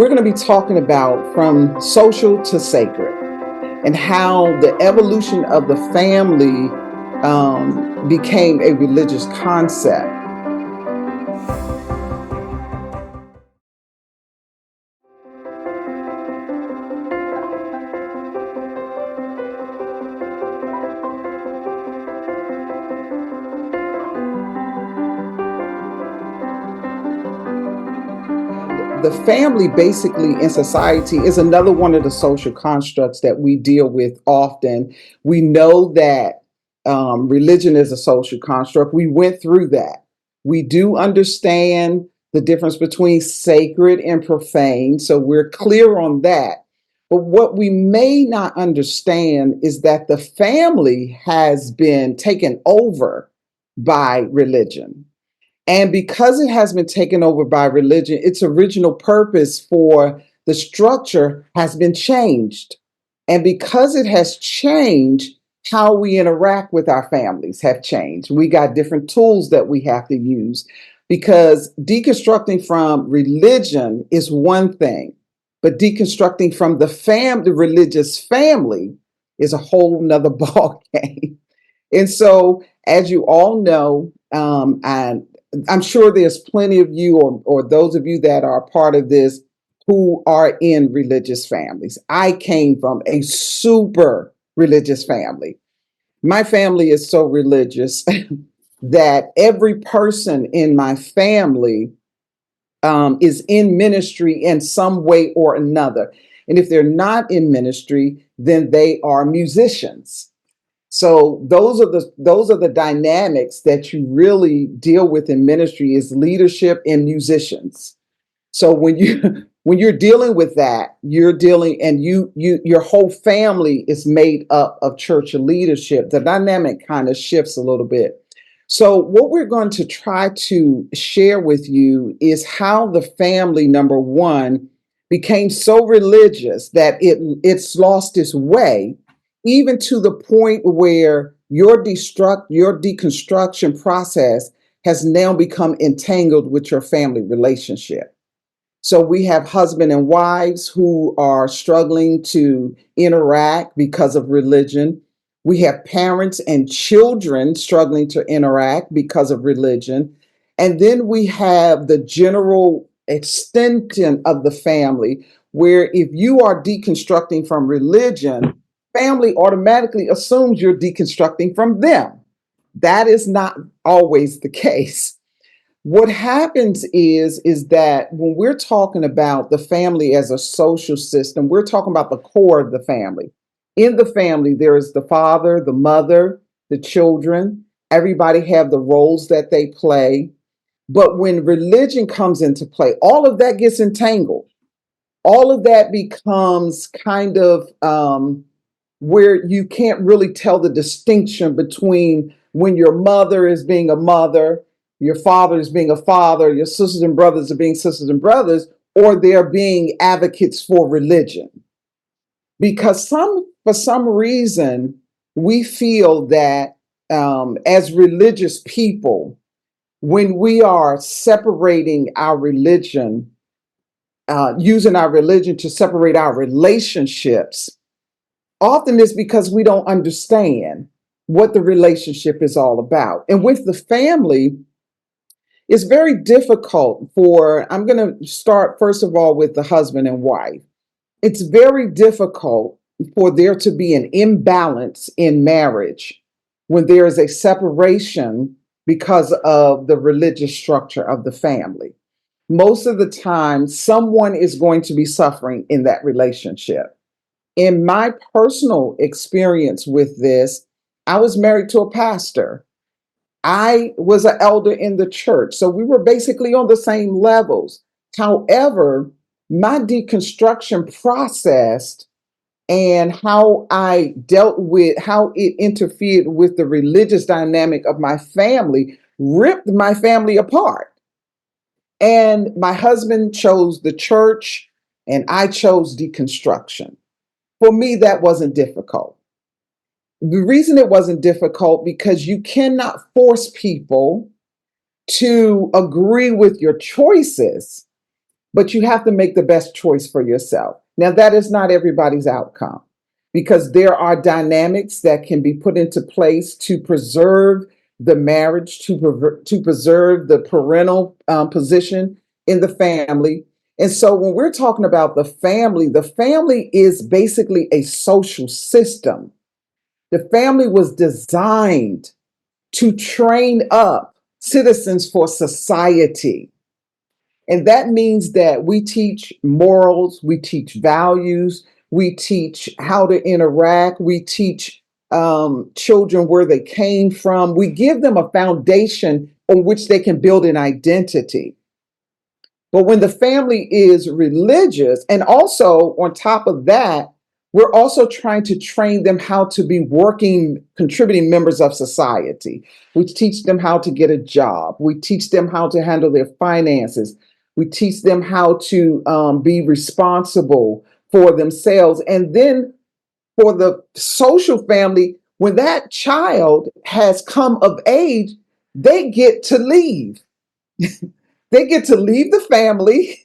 We're going to be talking about from social to sacred and how the evolution of the family became a religious concept. The family basically in society is another one of the social constructs that we deal with often. We know that religion is a social construct. We went through that. We do understand the difference between sacred and profane, so we're clear on that. But what we may not understand is that the family has been taken over by religion. And because it has been taken over by religion, its original purpose for the structure has been changed. And because it has changed, how we interact with our families have changed. We got different tools that we have to use because deconstructing from religion is one thing, but deconstructing from the religious family is a whole nother ball game. And so, as you all know, and I'm sure there's plenty of you or those of you that are part of this who are in religious families. I came from a super religious family. My family is so religious that every person in my family is in ministry in some way or another. And if they're not in ministry, then they are musicians. So those are the dynamics that you really deal with in ministry is leadership and musicians. So when you when you're dealing with that, you're dealing and your whole family is made up of church leadership. The dynamic kind of shifts a little bit. So what we're going to try to share with you is how the family, number one, became so religious that it's lost its way even to the point where your deconstruction process has now become entangled with your family relationship. So we have husband and wives who are struggling to interact because of religion. We have parents and children struggling to interact because of religion. And then we have the general extension of the family, where if you are deconstructing from religion, family automatically assumes you're deconstructing from them. That is not always the case. What happens is that when we're talking about the family as a social system, we're talking about the core of the family. In the family, there is the father, the mother, the children. Everybody have the roles that they play. But when religion comes into play, all of that gets entangled. All of that becomes kind of where you can't really tell the distinction between when your mother is being a mother, your father is being a father, your sisters and brothers are being sisters and brothers, or they're being advocates for religion. Because for some reason, we feel that as religious people, when we are separating our religion, using our religion to separate our relationships, often it's because we don't understand what the relationship is all about. And with the family, it's very difficult I'm going to start first of all with the husband and wife. It's very difficult for there to be an imbalance in marriage when there is a separation because of the religious structure of the family. Most of the time, someone is going to be suffering in that relationship. In my personal experience with this, I was married to a pastor. I was an elder in the church. So we were basically on the same levels. However, my deconstruction process and how I dealt with how it interfered with the religious dynamic of my family ripped my family apart. And my husband chose the church and I chose deconstruction. For me, that wasn't difficult. The reason it wasn't difficult because you cannot force people to agree with your choices, but you have to make the best choice for yourself. Now, that is not everybody's outcome because there are dynamics that can be put into place to preserve the marriage, to preserve the parental position in the family. And so, when we're talking about the family is basically a social system. The family was designed to train up citizens for society. And that means that we teach morals, we teach values, we teach how to interact, we teach children where they came from. We give them a foundation on which they can build an identity. But when the family is religious, and also on top of that, we're also trying to train them how to be working, contributing members of society. We teach them how to get a job. We teach them how to handle their finances. We teach them how to be responsible for themselves. And then for the social family, when that child has come of age, they get to leave. They get to leave the family.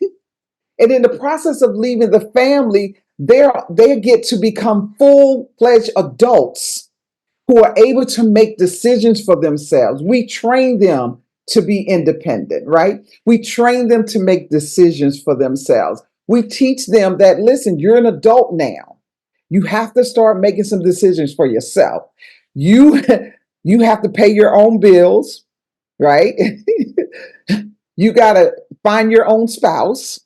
And in the process of leaving the family, they get to become full-fledged adults who are able to make decisions for themselves. We train them to be independent, right? We train them to make decisions for themselves. We teach them that, listen, you're an adult now. You have to start making some decisions for yourself. You, you have to pay your own bills, right? You got to find your own spouse.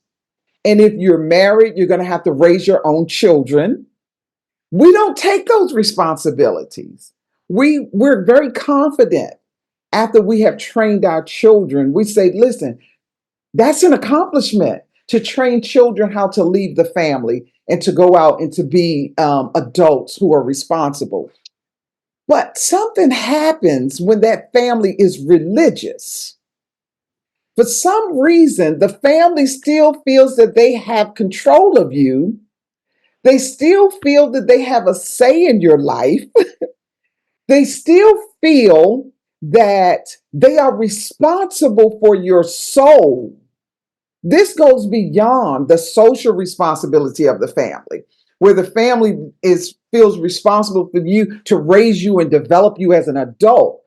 And if you're married, you're going to have to raise your own children. We don't take those responsibilities. We're very confident after we have trained our children. We say, listen, that's an accomplishment to train children how to leave the family and to go out and to be adults who are responsible. But something happens when that family is religious. For some reason, the family still feels that they have control of you. They still feel that they have a say in your life. They still feel that they are responsible for your soul. This goes beyond the social responsibility of the family, where the family feels responsible for you to raise you and develop you as an adult,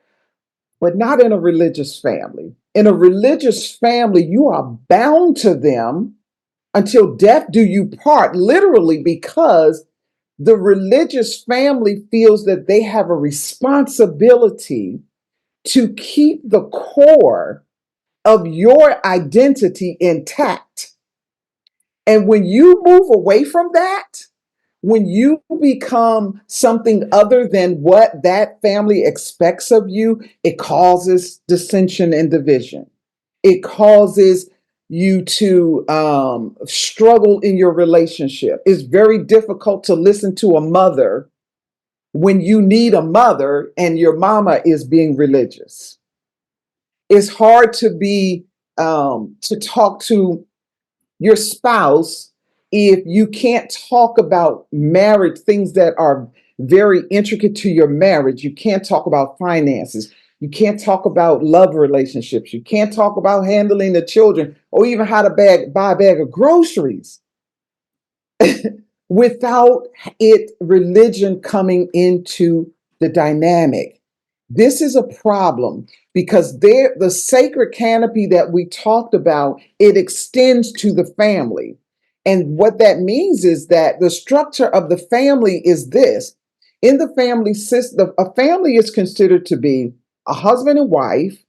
but not in a religious family. In a religious family, you are bound to them until death do you part, literally, because the religious family feels that they have a responsibility to keep the core of your identity intact. And when you move away from that, when you become something other than what that family expects of you, it causes dissension and division. It causes you to struggle in your relationship. It's very difficult to listen to a mother when you need a mother and your mama is being religious. It's hard to talk to your spouse if you can't talk about marriage, things that are very intricate to your marriage. You can't talk about finances. You can't talk about love relationships. You can't talk about handling the children or even how to buy a bag of groceries without religion coming into the dynamic. This is a problem because the sacred canopy that we talked about, it extends to the family. And what that means is that the structure of the family is this. In the family system, a family is considered to be a husband and wife,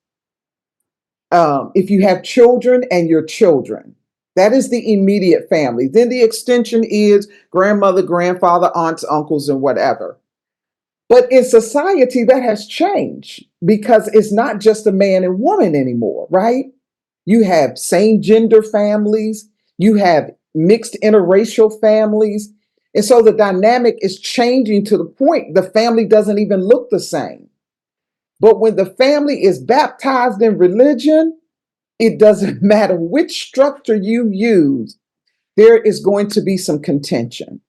if you have children and your children. That is the immediate family. Then the extension is grandmother, grandfather, aunts, uncles, and whatever. But in society, that has changed because it's not just a man and woman anymore, right? You have same gender families, you have mixed interracial families. And so the dynamic is changing to the point the family doesn't even look the same. But when the family is baptized in religion, it doesn't matter which structure you use, there is going to be some contention.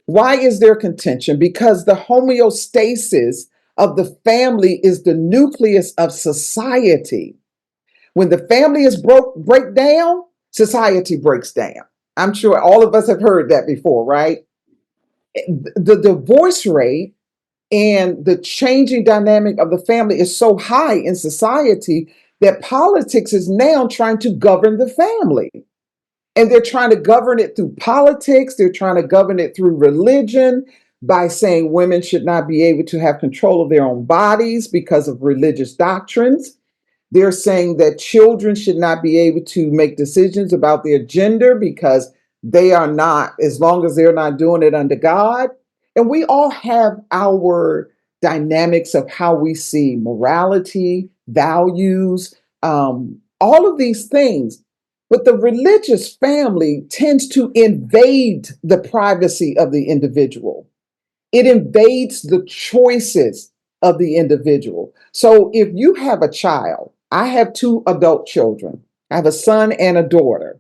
Why is there contention? Because the homeostasis of the family is the nucleus of society. When the family is break down, society breaks down. I'm sure all of us have heard that before, right? The divorce rate and the changing dynamic of the family is so high in society that politics is now trying to govern the family. And they're trying to govern it through politics, they're trying to govern it through religion by saying women should not be able to have control of their own bodies because of religious doctrines. They're saying that children should not be able to make decisions about their gender because they are not, as long as they're not doing it under God. And we all have our dynamics of how we see morality, values, all of these things. But the religious family tends to invade the privacy of the individual. It invades the choices of the individual. So if you have a child, I have two adult children, I have a son and a daughter.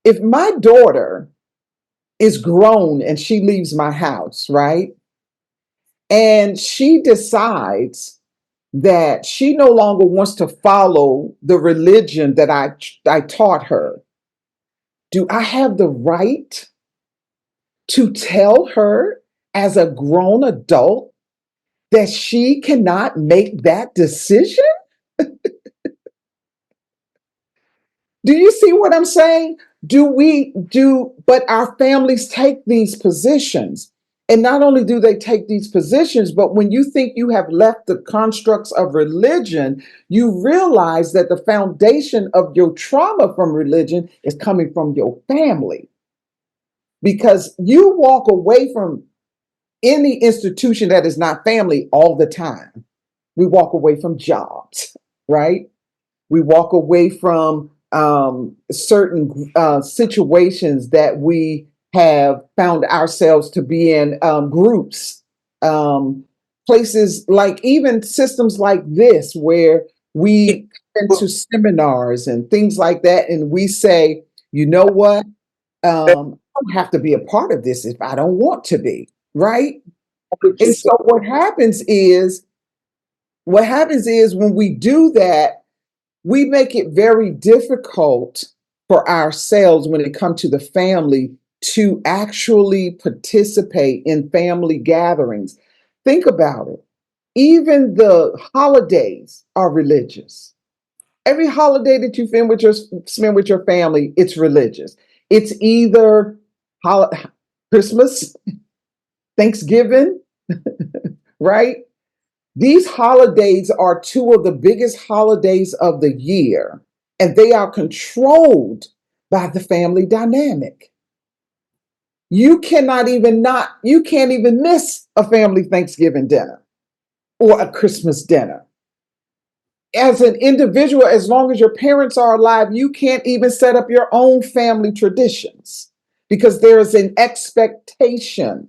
If my daughter is grown and she leaves my house, right? And she decides that she no longer wants to follow the religion that I taught her, do I have the right to tell her as a grown adult that she cannot make that decision? Do you see what I'm saying? But our families take these positions. And not only do they take these positions, but when you think you have left the constructs of religion, you realize that the foundation of your trauma from religion is coming from your family. Because you walk away from any institution that is not family all the time. We walk away from jobs, right? We walk away from certain situations that we have found ourselves to be in, groups, um, places like even systems like this, where we come into seminars and things like that, and we say, you know what? I don't have to be a part of this if I don't want to be, right? And so what happens is when we do that, we make it very difficult for ourselves when it comes to the family to actually participate in family gatherings. Think about it. Even the holidays are religious. Every holiday that you spend with your family, it's religious. It's either hol- Christmas, Thanksgiving, right? These holidays are two of the biggest holidays of the year, and they are controlled by the family dynamic. You can't even miss a family Thanksgiving dinner or a Christmas dinner. As an individual, as long as your parents are alive, you can't even set up your own family traditions because there is an expectation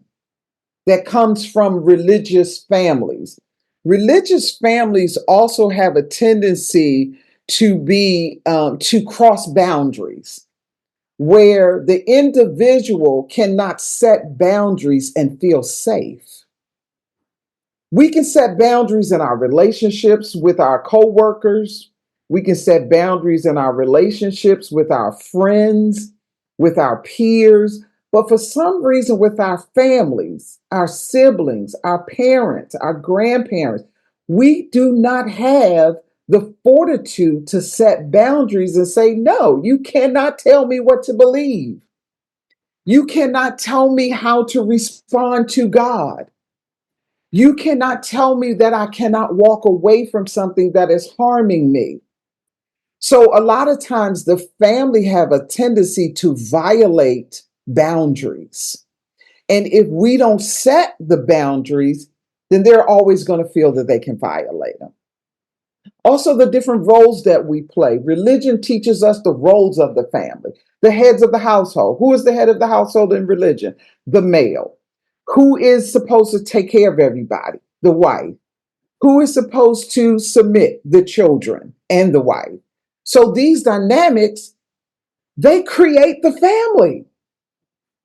that comes from religious families. Religious families also have a tendency to cross boundaries, where the individual cannot set boundaries and feel safe. We can set boundaries in our relationships with our coworkers. We can set boundaries in our relationships with our friends, with our peers. But for some reason, with our families, our siblings, our parents, our grandparents, we do not have the fortitude to set boundaries and say, no, you cannot tell me what to believe. You cannot tell me how to respond to God. You cannot tell me that I cannot walk away from something that is harming me. So a lot of times the family have a tendency to violate boundaries. And if we don't set the boundaries, then they're always going to feel that they can violate them. Also, the different roles that we play. Religion teaches us the roles of the family, the heads of the household. Who is the head of the household in religion? The male. Who is supposed to take care of everybody? The wife. Who is supposed to submit? The children and the wife. So these dynamics, they create the family.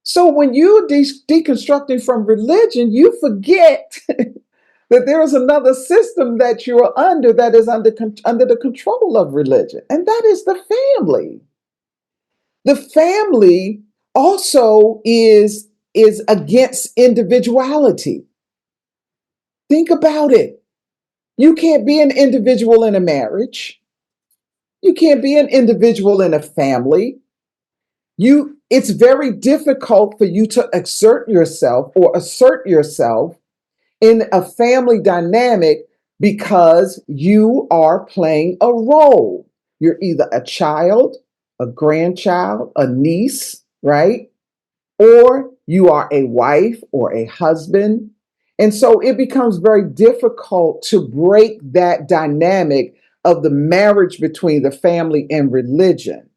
So when you're deconstructing from religion, you forget that there is another system that you're under that is under the control of religion, and that is the family. The family also is against individuality. Think about it. You can't be an individual in a marriage. You can't be an individual in a family. It's very difficult for you to exert yourself or assert yourself in a family dynamic because you are playing a role. You're either a child, a grandchild, a niece, right? Or you are a wife or a husband. And so it becomes very difficult to break that dynamic of the marriage between the family and religion.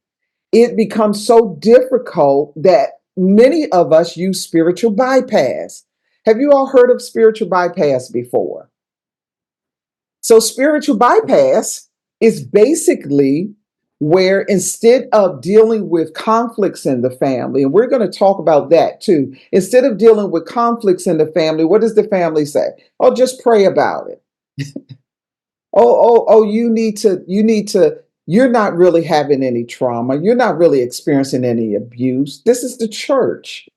It becomes so difficult that many of us use spiritual bypass. Have you all heard of spiritual bypass before? So, spiritual bypass is basically where instead of dealing with conflicts in the family, and we're going to talk about that too, instead of dealing with conflicts in the family, what does the family say? Oh, just pray about it. Oh, you're not really having any trauma. You're not really experiencing any abuse. This is the church.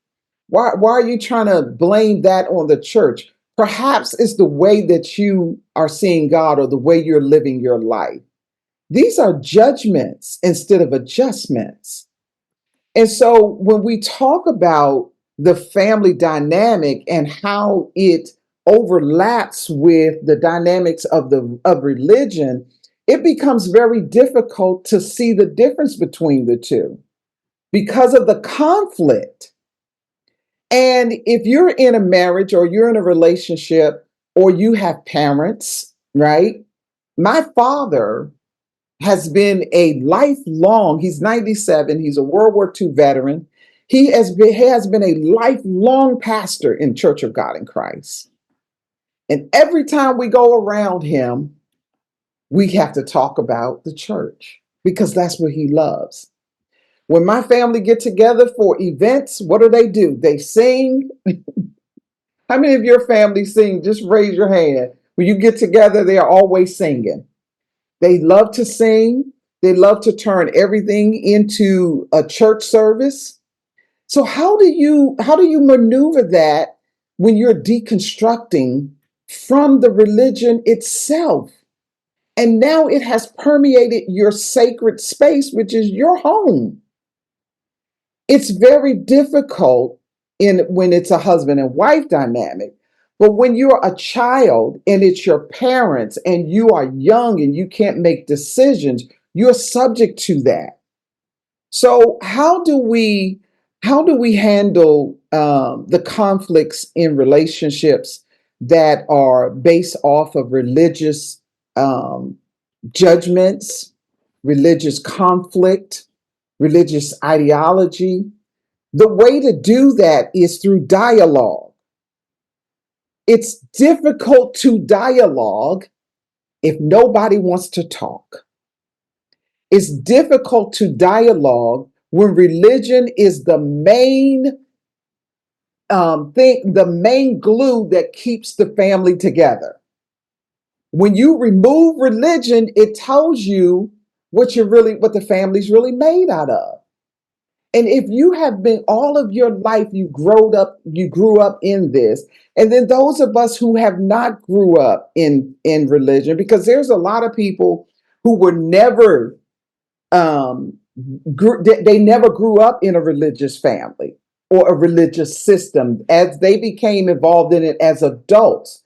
Why are you trying to blame that on the church? Perhaps it's the way that you are seeing God or the way you're living your life. These are judgments instead of adjustments. And so when we talk about the family dynamic and how it overlaps with the dynamics of religion, it becomes very difficult to see the difference between the two because of the conflict. And if you're in a marriage or you're in a relationship or you have parents, right? My father has been a lifelong, he's 97, he's a World War II veteran. He has been a lifelong pastor in Church of God in Christ. And every time we go around him, we have to talk about the church because that's what he loves. When my family get together for events, what do? They sing. How many of your family sing? Just raise your hand. When you get together, they are always singing. They love to sing. They love to turn everything into a church service. So how do you maneuver that when you're deconstructing from the religion itself? And now it has permeated your sacred space, which is your home. It's very difficult in when it's a husband and wife dynamic. But when you're a child and it's your parents and you are young and you can't make decisions, you're subject to that. So how do we handle the conflicts in relationships that are based off of religious um, judgments, religious conflict, religious ideology? The way to do that is through dialogue. It's difficult to dialogue if nobody wants to talk. It's difficult to dialogue when religion is the main thing, the main glue that keeps the family together. When you remove religion, it tells you what the family's really made out of. And if you have been all of your life, you grew up in this. And then those of us who have not grew up in religion, because there's a lot of people who were never um, they never grew up in a religious family or a religious system as they became involved in it as adults.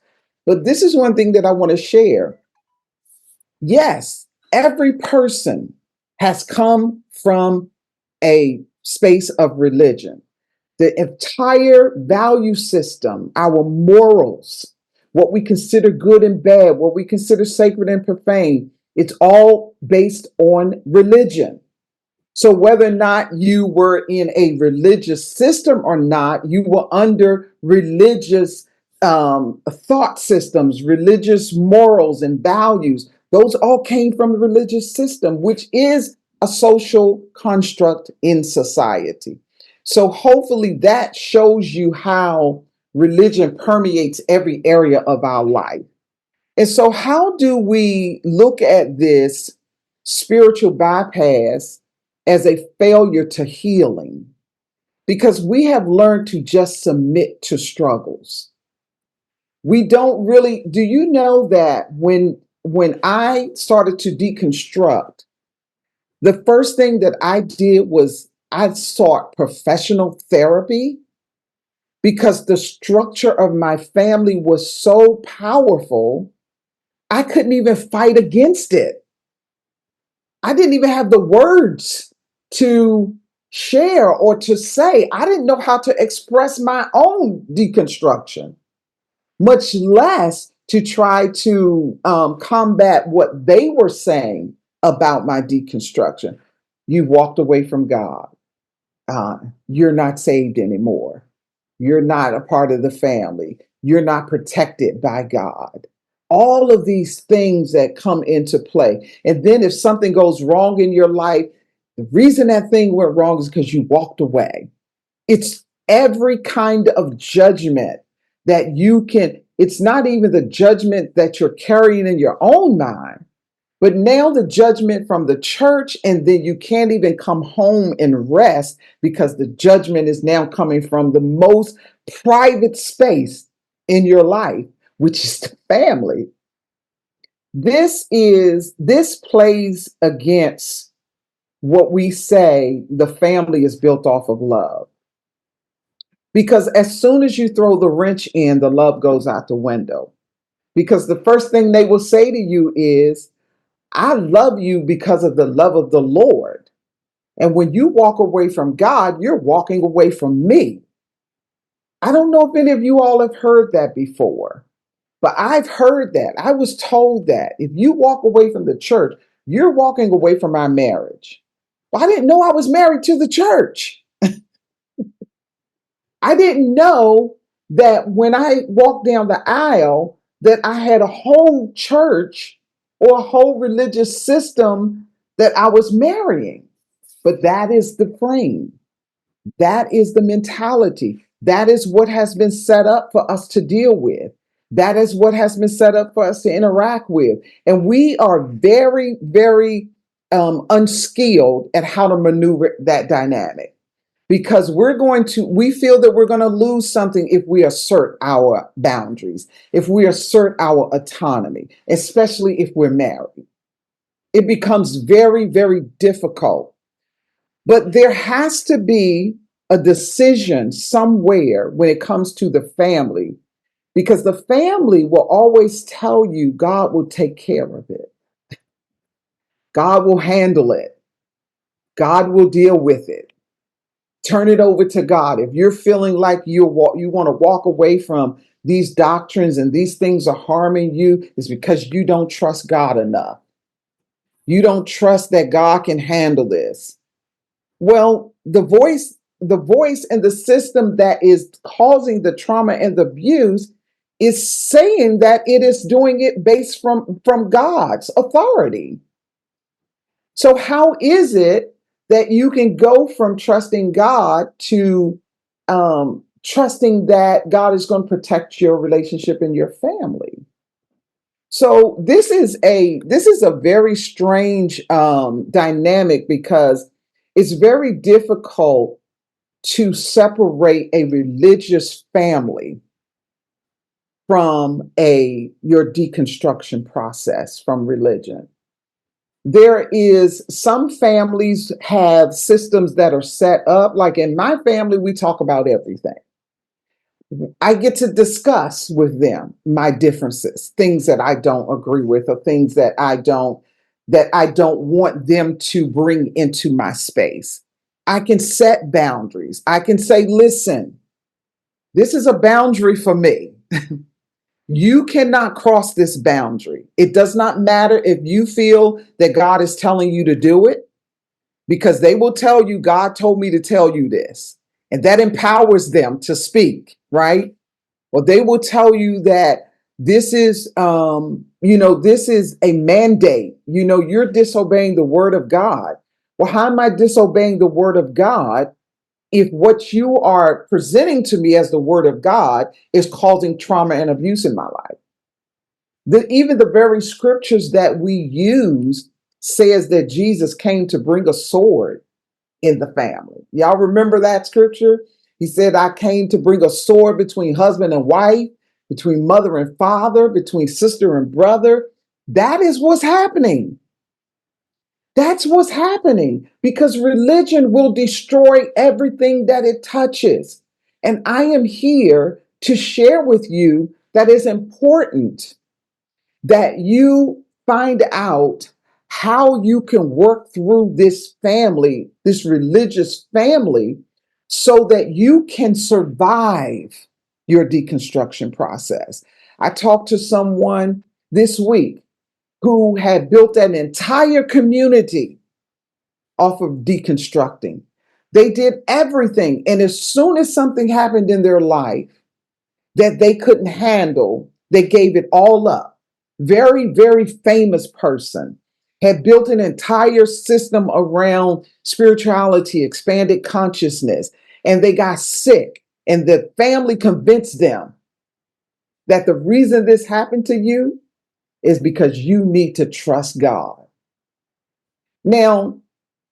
But this is one thing that I want to share. Yes, every person has come from a space of religion. The entire value system, our morals, what we consider good and bad, what we consider sacred and profane, it's all based on religion. So whether or not you were in a religious system or not, you were under religious thought systems, religious morals and values. Those all came from the religious system, which is a social construct in society. So hopefully that shows you how religion permeates every area of our life. And so, how do we look at this spiritual bypass as a failure to healing because we have learned to just submit to struggles. We don't really, do you know that when I started to deconstruct, the first thing that I did was I sought professional therapy because the structure of my family was so powerful, I couldn't even fight against it. I didn't even have the words to share or to say. I didn't know how to express my own deconstruction, much less to try to combat what they were saying about my deconstruction. You walked away from God. uh, you're not saved anymore. You're not a part of the family. You're not protected by God. All of these things that come into play. And then if something goes wrong in your life, the reason that thing went wrong is because you walked away. It's every kind of judgment that you can, it's not even the judgment that you're carrying in your own mind, but now the judgment from the church, and then you can't even come home and rest because the judgment is now coming from the most private space in your life, which is the family. This plays against what we say the family is built off of love. Because as soon as you throw the wrench in, the love goes out the window. Because the first thing they will say to you is, I love you because of the love of the Lord. And when you walk away from God, you're walking away from me. I don't know if any of you all have heard that before, but I've heard that. I was told that if you walk away from the church, you're walking away from our marriage. Well, I didn't know I was married to the church. I didn't know that when I walked down the aisle, that I had a whole church or a whole religious system that I was marrying. But that is the frame. That is the mentality. That is what has been set up for us to deal with. That is what has been set up for us to interact with. And we are very, very unskilled at how to maneuver that dynamic because we feel that we're going to lose something if we assert our boundaries, if we assert our autonomy, especially if we're married. It becomes very, very difficult. But there has to be a decision somewhere when it comes to the family, because the family will always tell you God will take care of it. God will handle it. God will deal with it. Turn it over to God. If you're feeling like you want to walk away from these doctrines and these things are harming you, it's because you don't trust God enough. You don't trust that God can handle this. Well, the voice and the system that is causing the trauma and the abuse is saying that it is doing it based from God's authority. So how is it that you can go from trusting God to trusting that God is going to protect your relationship and your family? So this is a very strange dynamic because it's very difficult to separate a religious family from a your deconstruction process from religion. There is some families have systems that are set up. Like in my family, we talk about everything. I get to discuss with them my differences, things that I don't agree with, or things that I don't want them to bring into my space. I can set boundaries. I can say, listen, this is a boundary for me. You cannot cross this boundary. It does not matter if you feel that God is telling you to do it, because they will tell you, God told me to tell you this. And that empowers them to speak, right? Well, they will tell you that this is a mandate. You're disobeying the word of God. Well, how am I disobeying the word of God if what you are presenting to me as the word of God is causing trauma and abuse in my life? Even the very scriptures that we use says that Jesus came to bring a sword. in the family. Y'all remember that scripture? He said, I came to bring a sword between husband and wife, between mother and father, between sister and brother. That is what's happening. That's what's happening because religion will destroy everything that it touches. And I am here to share with you that it's important that you find out how you can work through this family, this religious family, so that you can survive your deconstruction process. I talked to someone this week who had built an entire community off of deconstructing. They did everything. And as soon as something happened in their life that they couldn't handle, they gave it all up. Very, very famous person had built an entire system around spirituality, expanded consciousness, and they got sick. And the family convinced them that the reason this happened to you is because you need to trust God. Now,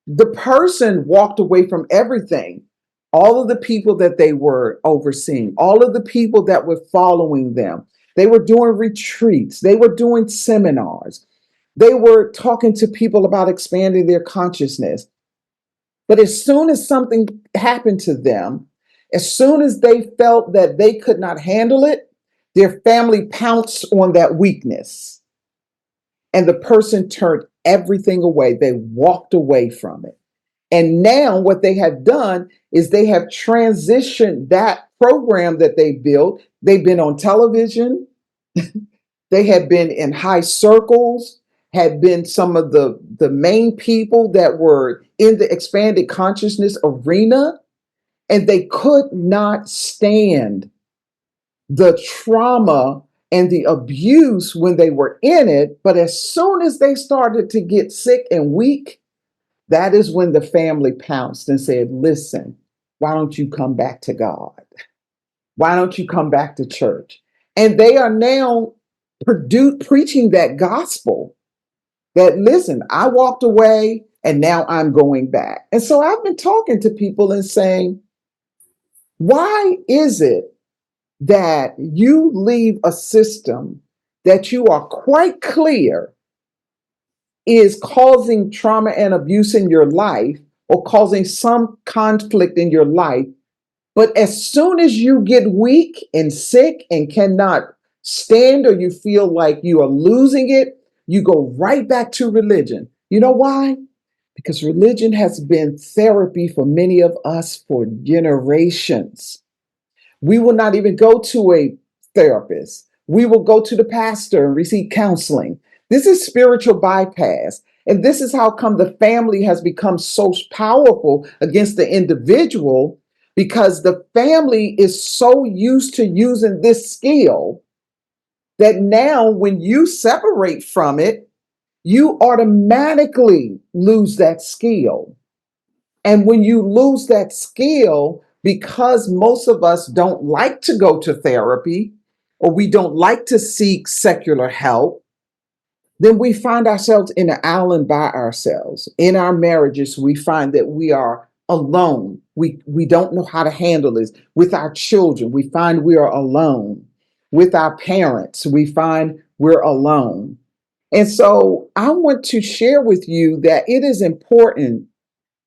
the person walked away from everything, all of the people that they were overseeing, all of the people that were following them. They were doing retreats, they were doing seminars, they were talking to people about expanding their consciousness. But as soon as something happened to them, as soon as they felt that they could not handle it, their family pounced on that weakness. And the person turned everything away. They walked away from it. And now what they have done is they have transitioned that program that they built. They've been on television. They have been in high circles, had been some of the main people that were in the expanded consciousness arena, and they could not stand the trauma and the abuse when they were in it. But as soon as they started to get sick and weak, that is when the family pounced and said, listen, why don't you come back to God? Why don't you come back to church? And they are now preaching that gospel that, listen, I walked away and now I'm going back. And so I've been talking to people and saying, why is it that you leave a system that you are quite clear is causing trauma and abuse in your life or causing some conflict in your life? But as soon as you get weak and sick and cannot stand, or you feel like you are losing it, you go right back to religion. You know why? Because religion has been therapy for many of us for generations. We will not even go to a therapist. We will go to the pastor and receive counseling. This is spiritual bypass. And this is how come the family has become so powerful against the individual, because the family is so used to using this skill that now when you separate from it, you automatically lose that skill. And when you lose that skill, because most of us don't like to go to therapy or we don't like to seek secular help, then we find ourselves in an island by ourselves. In our marriages, we find that we are alone. We don't know how to handle this. With our children, we find we are alone. With our parents, we find we're alone. And so I want to share with you that it is important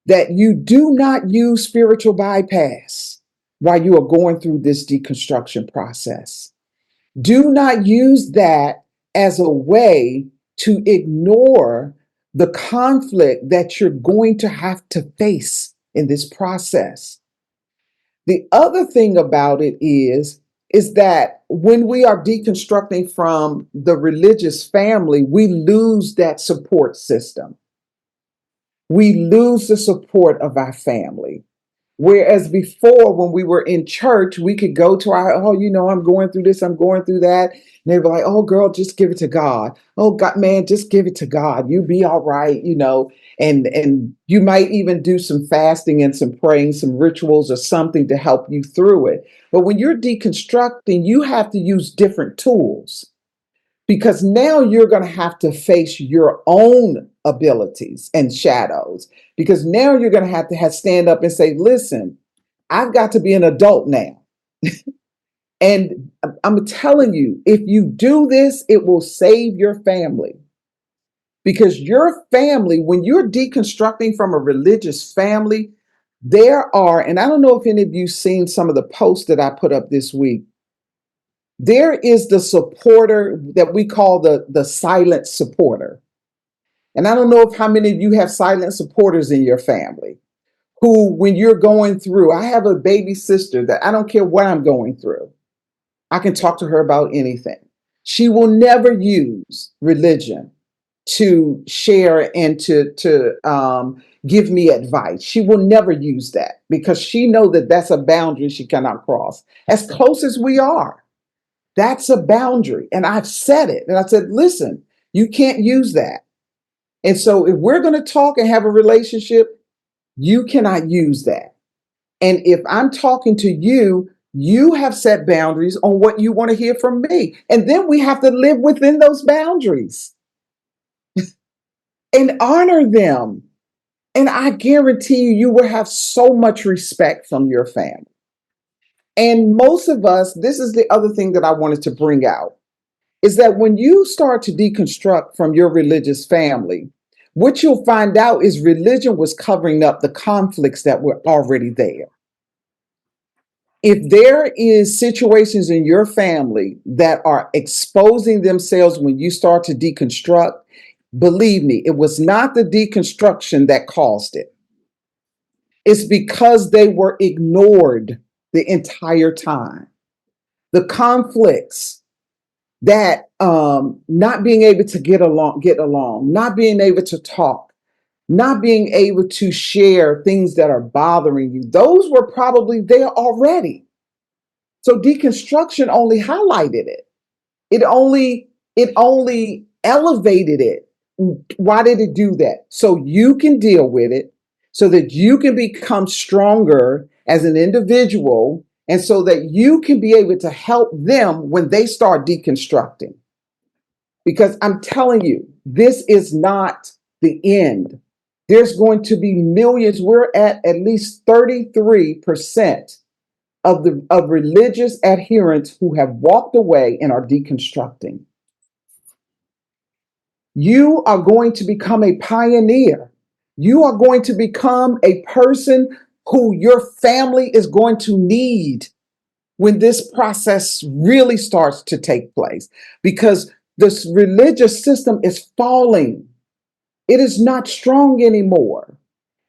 that you do not use spiritual bypass while you are going through this deconstruction process. Do not use that as a way to ignore the conflict that you're going to have to face in this process. The other thing about it is that when we are deconstructing from the religious family, we lose that support system. We lose the support of our family. Whereas before, when we were in church, we could go to our, oh, I'm going through this, I'm going through that. And they were like, oh, girl, just give it to God. Oh, God, man, just give it to God. You be all right, and you might even do some fasting and some praying, some rituals or something to help you through it. But when you're deconstructing, you have to use different tools because now you're going to have to face your own abilities and shadows, because now you're going to have stand up and say, listen, I've got to be an adult now. And I'm telling you, if you do this, it will save your family. Because your family, when you're deconstructing from a religious family, there are, and I don't know if any of you seen some of the posts that I put up this week. There is the supporter that we call the silent supporter. And I don't know if how many of you have silent supporters in your family who, when you're going through, I have a baby sister that I don't care what I'm going through, I can talk to her about anything. She will never use religion to share and to give me advice. She will never use that because she knows that that's a boundary she cannot cross. As close as we are, that's a boundary. And I've said it. And I said, listen, you can't use that. And so if we're going to talk and have a relationship, you cannot use that. And if I'm talking to you, you have set boundaries on what you want to hear from me. And then we have to live within those boundaries and honor them. And I guarantee you, you will have so much respect from your family. And most of us, this is the other thing that I wanted to bring out, is that when you start to deconstruct from your religious family, what you'll find out is religion was covering up the conflicts that were already there. If there is situations in your family that are exposing themselves when you start to deconstruct, believe me, it was not the deconstruction that caused it. It's because they were ignored the entire time. The conflicts, that not being able to get along, not being able to talk, not being able to share things that are bothering you, those were probably there already. So deconstruction only highlighted it. It only elevated it. Why did it do that? So you can deal with it, so that you can become stronger as an individual, and so that you can be able to help them when they start deconstructing. Because I'm telling you, this is not the end. There's going to be millions. We're at least 33% of religious adherents who have walked away and are deconstructing. You are going to become a pioneer. You are going to become a person who your family is going to need when this process really starts to take place, because this religious system is falling. It is not strong anymore.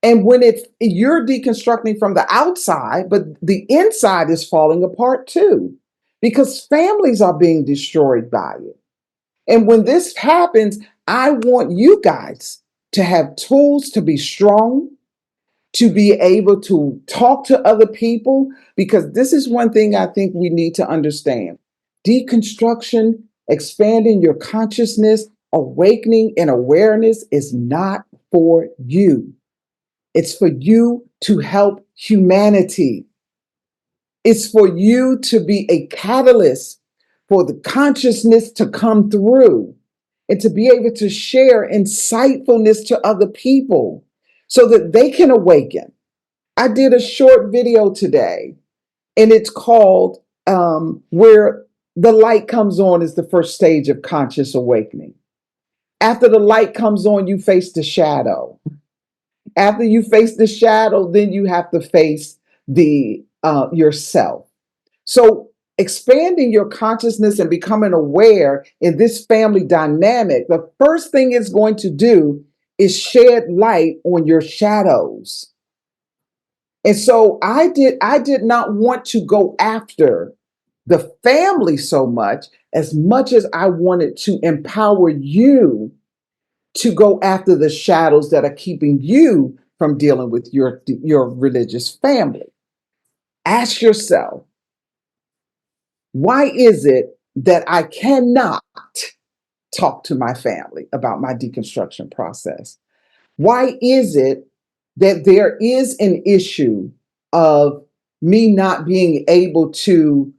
And when you're deconstructing from the outside, but the inside is falling apart too, because families are being destroyed by it. And when this happens, I want you guys to have tools to be strong, to be able to talk to other people, because this is one thing I think we need to understand. Deconstruction, expanding your consciousness, awakening and awareness is not for you. It's for you to help humanity. It's for you to be a catalyst for the consciousness to come through and to be able to share insightfulness to other people so that they can awaken. I did a short video today, and it's called Where the Light Comes On is the First Stage of Conscious Awakening. After the light comes on, you face the shadow. After you face the shadow, then you have to face the yourself. So expanding your consciousness and becoming aware in this family dynamic, the first thing it's going to do is shed light on your shadows. And so I did not want to go after the family so much as I wanted to empower you to go after the shadows that are keeping you from dealing with your religious family. Ask yourself, why is it that I cannot talk to my family about my deconstruction process? Why is it that there is an issue of me not being able to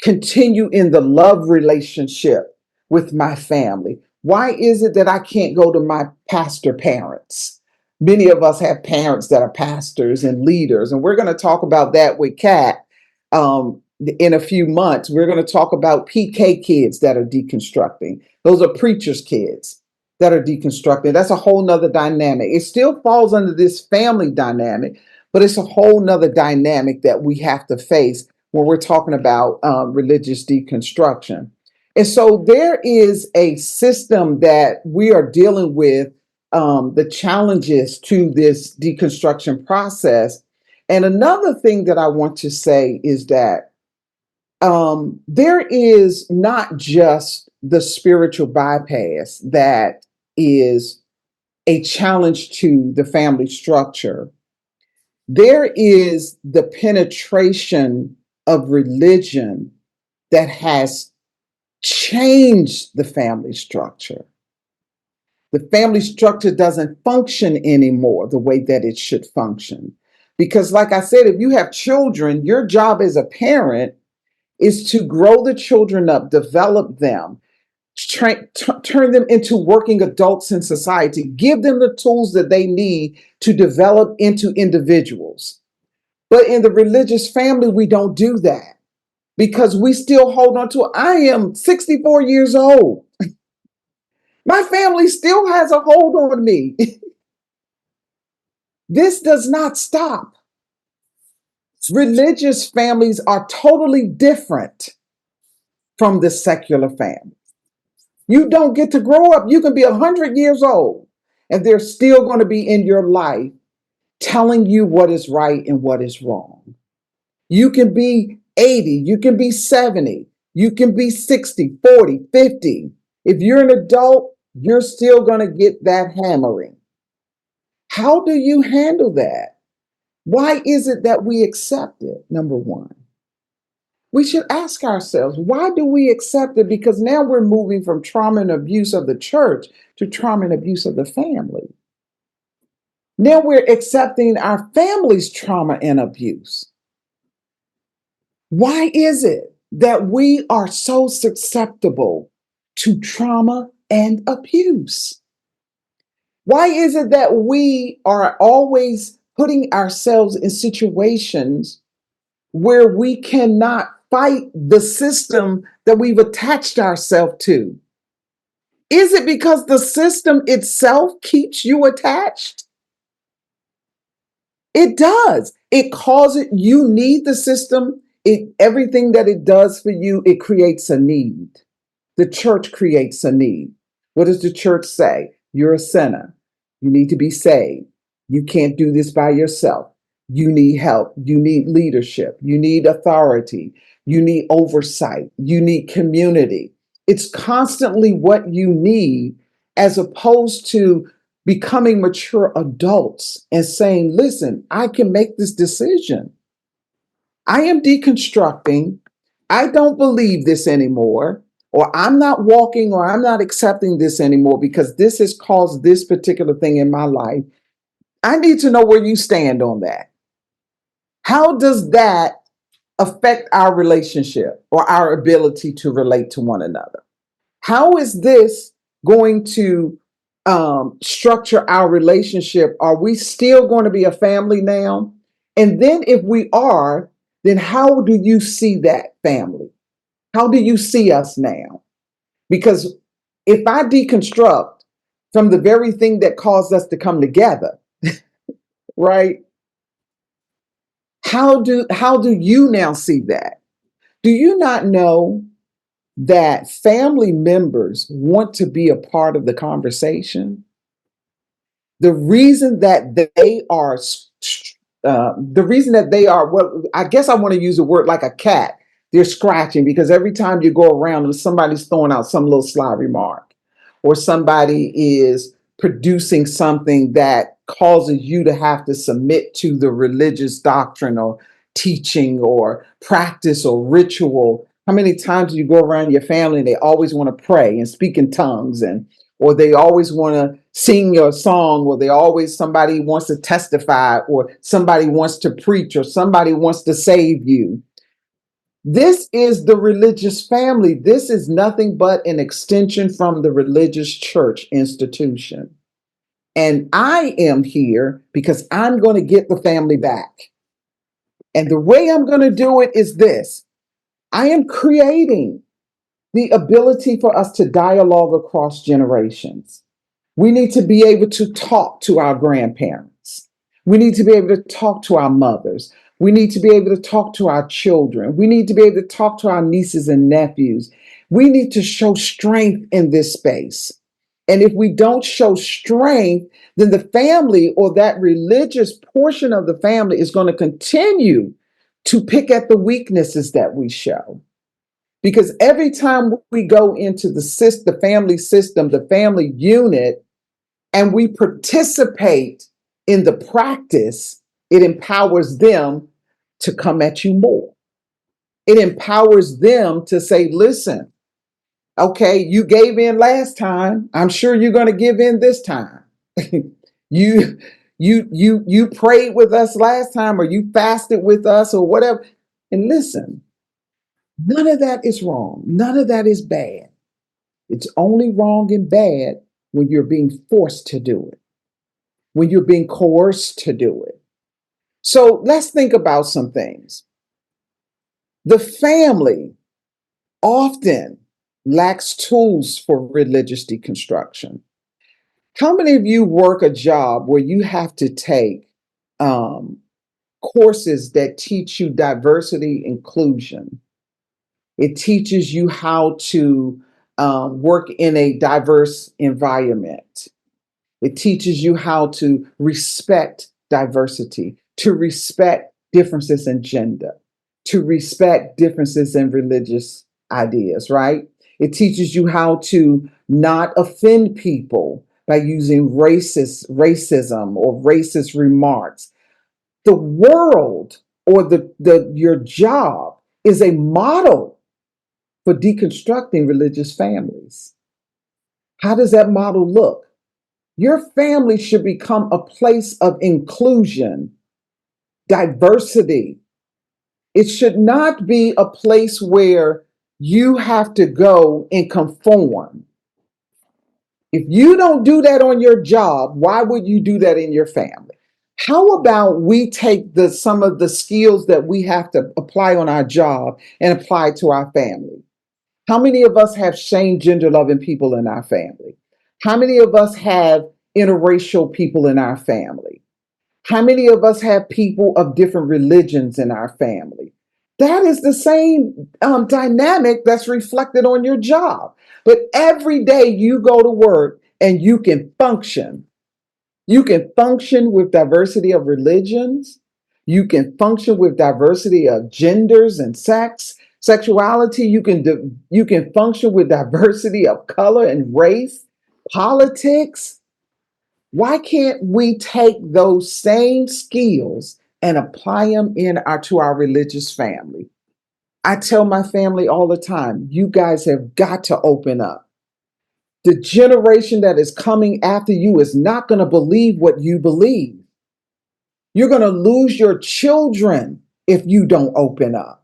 continue in the love relationship with my family? Why is it that I can't go to my pastor parents? Many of us have parents that are pastors and leaders, and we're going to talk about that with Kat in a few months. We're going to talk about PK kids that are deconstructing. Those are preachers' kids that are deconstructing. That's a whole nother dynamic. It still falls under this family dynamic, but it's a whole nother dynamic that we have to face when we're talking about religious deconstruction. And so there is a system that we are dealing with, the challenges to this deconstruction process. And another thing that I want to say is that there is not just the spiritual bypass that is a challenge to the family structure. There is the penetration of religion that has changed the family structure. The family structure doesn't function anymore the way that it should function. Because, like I said, if you have children, your job as a parent is to grow the children up, develop them, turn them into working adults in society, give them the tools that they need to develop into individuals. But in the religious family, we don't do that because we still hold on to, I am 64 years old. My family still has a hold on me. This does not stop. Religious families are totally different from the secular family. You don't get to grow up. You can be 100 years old and they're still going to be in your life telling you what is right and what is wrong. You can be 80, you can be 70, you can be 60, 40, 50. If you're an adult, you're still going to get that hammering. How do you handle that? Why is it that we accept it? Number one, we should ask ourselves, why do we accept it? Because now we're moving from trauma and abuse of the church to trauma and abuse of the family. Now we're accepting our family's trauma and abuse. Why is it that we are so susceptible to trauma and abuse? Why is it that we are always putting ourselves in situations where we cannot fight the system that we've attached ourselves to? Is it because the system itself keeps you attached? It does. It causes, you need the system. Everything that it does for you, it creates a need. The church creates a need. What does the church say? You're a sinner. You need to be saved. You can't do this by yourself. You need help. You need leadership. You need authority. You need oversight. You need community. It's constantly what you need, as opposed to becoming mature adults and saying, listen, I can make this decision. I am deconstructing. I don't believe this anymore, or I'm not walking, or I'm not accepting this anymore because this has caused this particular thing in my life. I need to know where you stand on that. How does that affect our relationship or our ability to relate to one another? How is this going to structure our relationship? Are we still going to be a family now? And then if we are, then how do you see that family? How do you see us now? Because if I deconstruct from the very thing that caused us to come together, right? How do you now see that? Do you not know that family members want to be a part of the conversation? The reason that they are, the reason that they are, what I guess I want to use a word like a cat. They're scratching because every time you go around and somebody's throwing out some little sly remark, or somebody is producing something that causes you to have to submit to the religious doctrine or teaching or practice or ritual. How many times do you go around your family and they always want to pray and speak in tongues, and or they always want to sing your song, or they always, somebody wants to testify, or somebody wants to preach, or somebody wants to save you. This is the religious family. This is nothing but an extension from the religious church institution. And I am here because I'm going to get the family back. And the way I'm going to do it is this: I am creating the ability for us to dialogue across generations. We need to be able to talk to our grandparents. We need to be able to talk to our mothers. We need to be able to talk to our children. We need to be able to talk to our nieces and nephews. We need to show strength in this space. And if we don't show strength, then the family or that religious portion of the family is going to continue to pick at the weaknesses that we show. Because every time we go into the family system, the family unit, and we participate in the practice, it empowers them to come at you more. It empowers them to say, listen, okay, you gave in last time. I'm sure you're going to give in this time. you you prayed with us last time, or you fasted with us, or whatever. And listen, none of that is wrong. None of that is bad. It's only wrong and bad when you're being forced to do it, when you're being coerced to do it. So let's think about some things. The family often lacks tools for religious deconstruction. How many of you work a job where you have to take um, courses that teach you diversity inclusion? It teaches you how to work in a diverse environment. It teaches you how to respect diversity, to respect differences in gender, to respect differences in religious ideas, right? It teaches you how to not offend people by using racism or racist remarks. The world or the your job is a model for deconstructing religious families. How does that model look? Your family should become a place of inclusion, diversity. It should not be a place where you have to go and conform. If you don't do that on your job, why would you do that in your family? How about we take some of the skills that we have to apply on our job and apply to our family? How many of us have same gender loving people in our family? How many of us have interracial people in our family? How many of us have people of different religions in our family? That is the same dynamic that's reflected on your job. But every day you go to work and you can function. You can function with diversity of religions. You can function with diversity of genders and sexuality. You can function with diversity of color and race, politics. Why can't we take those same skills and apply them to our religious family? I tell my family all the time, you guys have got to open up. The generation that is coming after you is not going to believe what you believe. You're going to lose your children if you don't open up.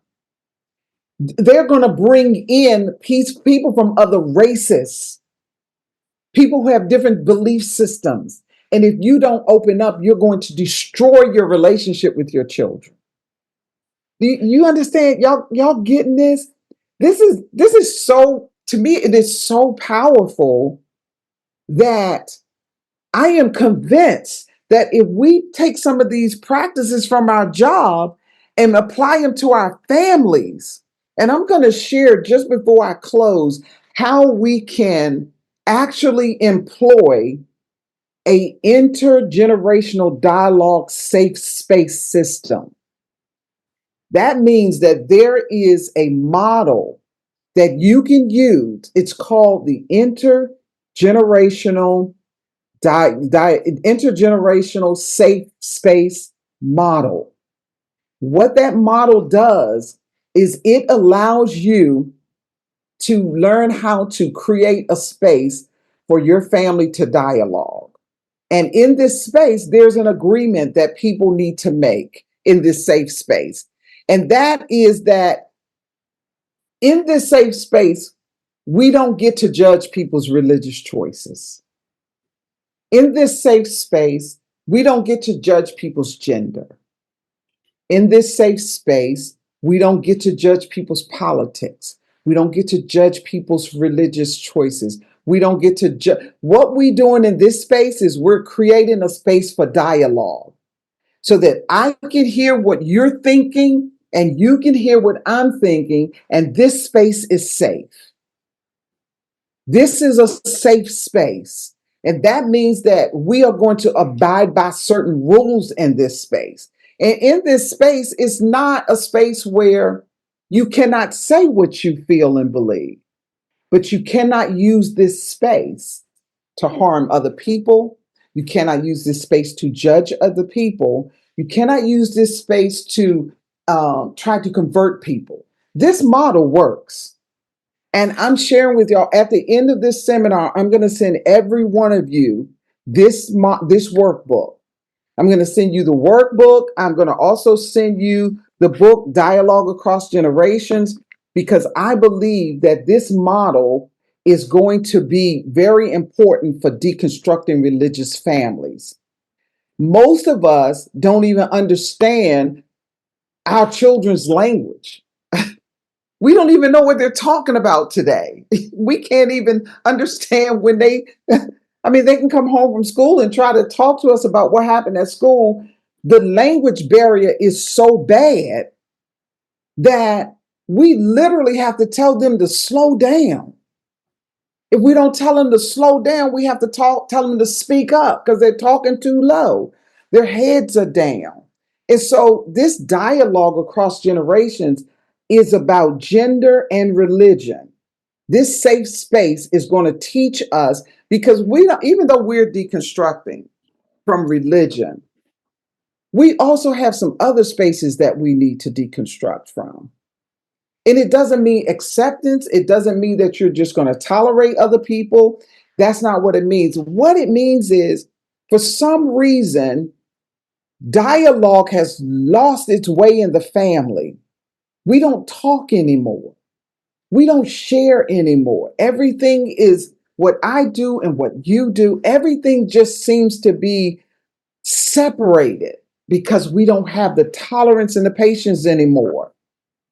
They're going to bring in people from other races, people who have different belief systems. And if you don't open up, you're going to destroy your relationship with your children. Do you understand? Y'all getting this? This is so, to me, it is so powerful that I am convinced that if we take some of these practices from our job and apply them to our families, and I'm going to share just before I close how we can actually employ a intergenerational dialogue safe space system. That means that there is a model that you can use. It's called the intergenerational intergenerational safe space model. What that model does is it allows you to learn how to create a space for your family to dialogue. And in this space, there's an agreement that people need to make in this safe space. And that is that In this safe space, we don't get to judge people's religious choices. In this safe space, we don't get to judge people's gender. In this safe space, we don't get to judge people's politics. We don't get to judge people's religious choices. We don't get to judge. What we're doing in this space is we're creating a space for dialogue so that I can hear what you're thinking and you can hear what I'm thinking, and this space is safe. This is a safe space. And that means that we are going to abide by certain rules in this space. And in this space, it's not a space where you cannot say what you feel and believe, but you cannot use this space to harm other people. You cannot use this space to judge other people. You cannot use this space to try to convert people. This model works. And I'm sharing with y'all at the end of this seminar, I'm going to send every one of you this workbook. I'm going to send you the workbook. I'm going to also send you the book, Dialogue Across Generations, because I believe that this model is going to be very important for deconstructing religious families. Most of us don't even understand our children's language. We don't even know what they're talking about today. We can't even understand when they can come home from school and try to talk to us about what happened at school. The language barrier is so bad that we literally have to tell them to slow down. If we don't tell them to slow down, we have to tell them to speak up because they're talking too low. Their heads are down. And so this dialogue across generations is about gender and religion. This safe space is going to teach us, because we don't, even though we're deconstructing from religion, we also have some other spaces that we need to deconstruct from. And it doesn't mean acceptance. It doesn't mean that you're just going to tolerate other people. That's not what it means. What it means is, for some reason, dialogue has lost its way in the family. We don't talk anymore. We don't share anymore. Everything is what I do and what you do. Everything just seems to be separated because we don't have the tolerance and the patience anymore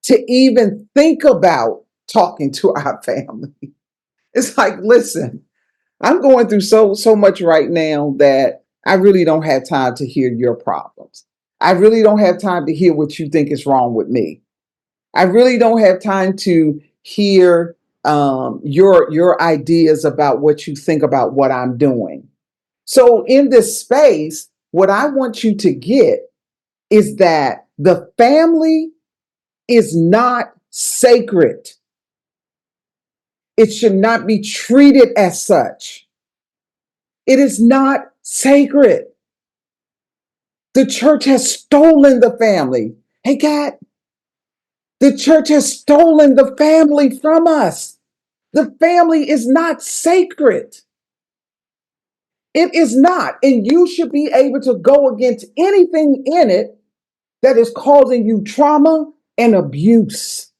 to even think about talking to our family. It's like, listen, I'm going through so much right now that I really don't have time to hear your problems. I really don't have time to hear what you think is wrong with me. I really don't have time to hear your ideas about what you think about what I'm doing. So in this space, what I want you to get is that the family is not sacred. It should not be treated as such. It is not sacred. The church has stolen the family. Hey, God, the church has stolen the family from us. The family is not sacred. It is not. And you should be able to go against anything in it that is causing you trauma and abuse.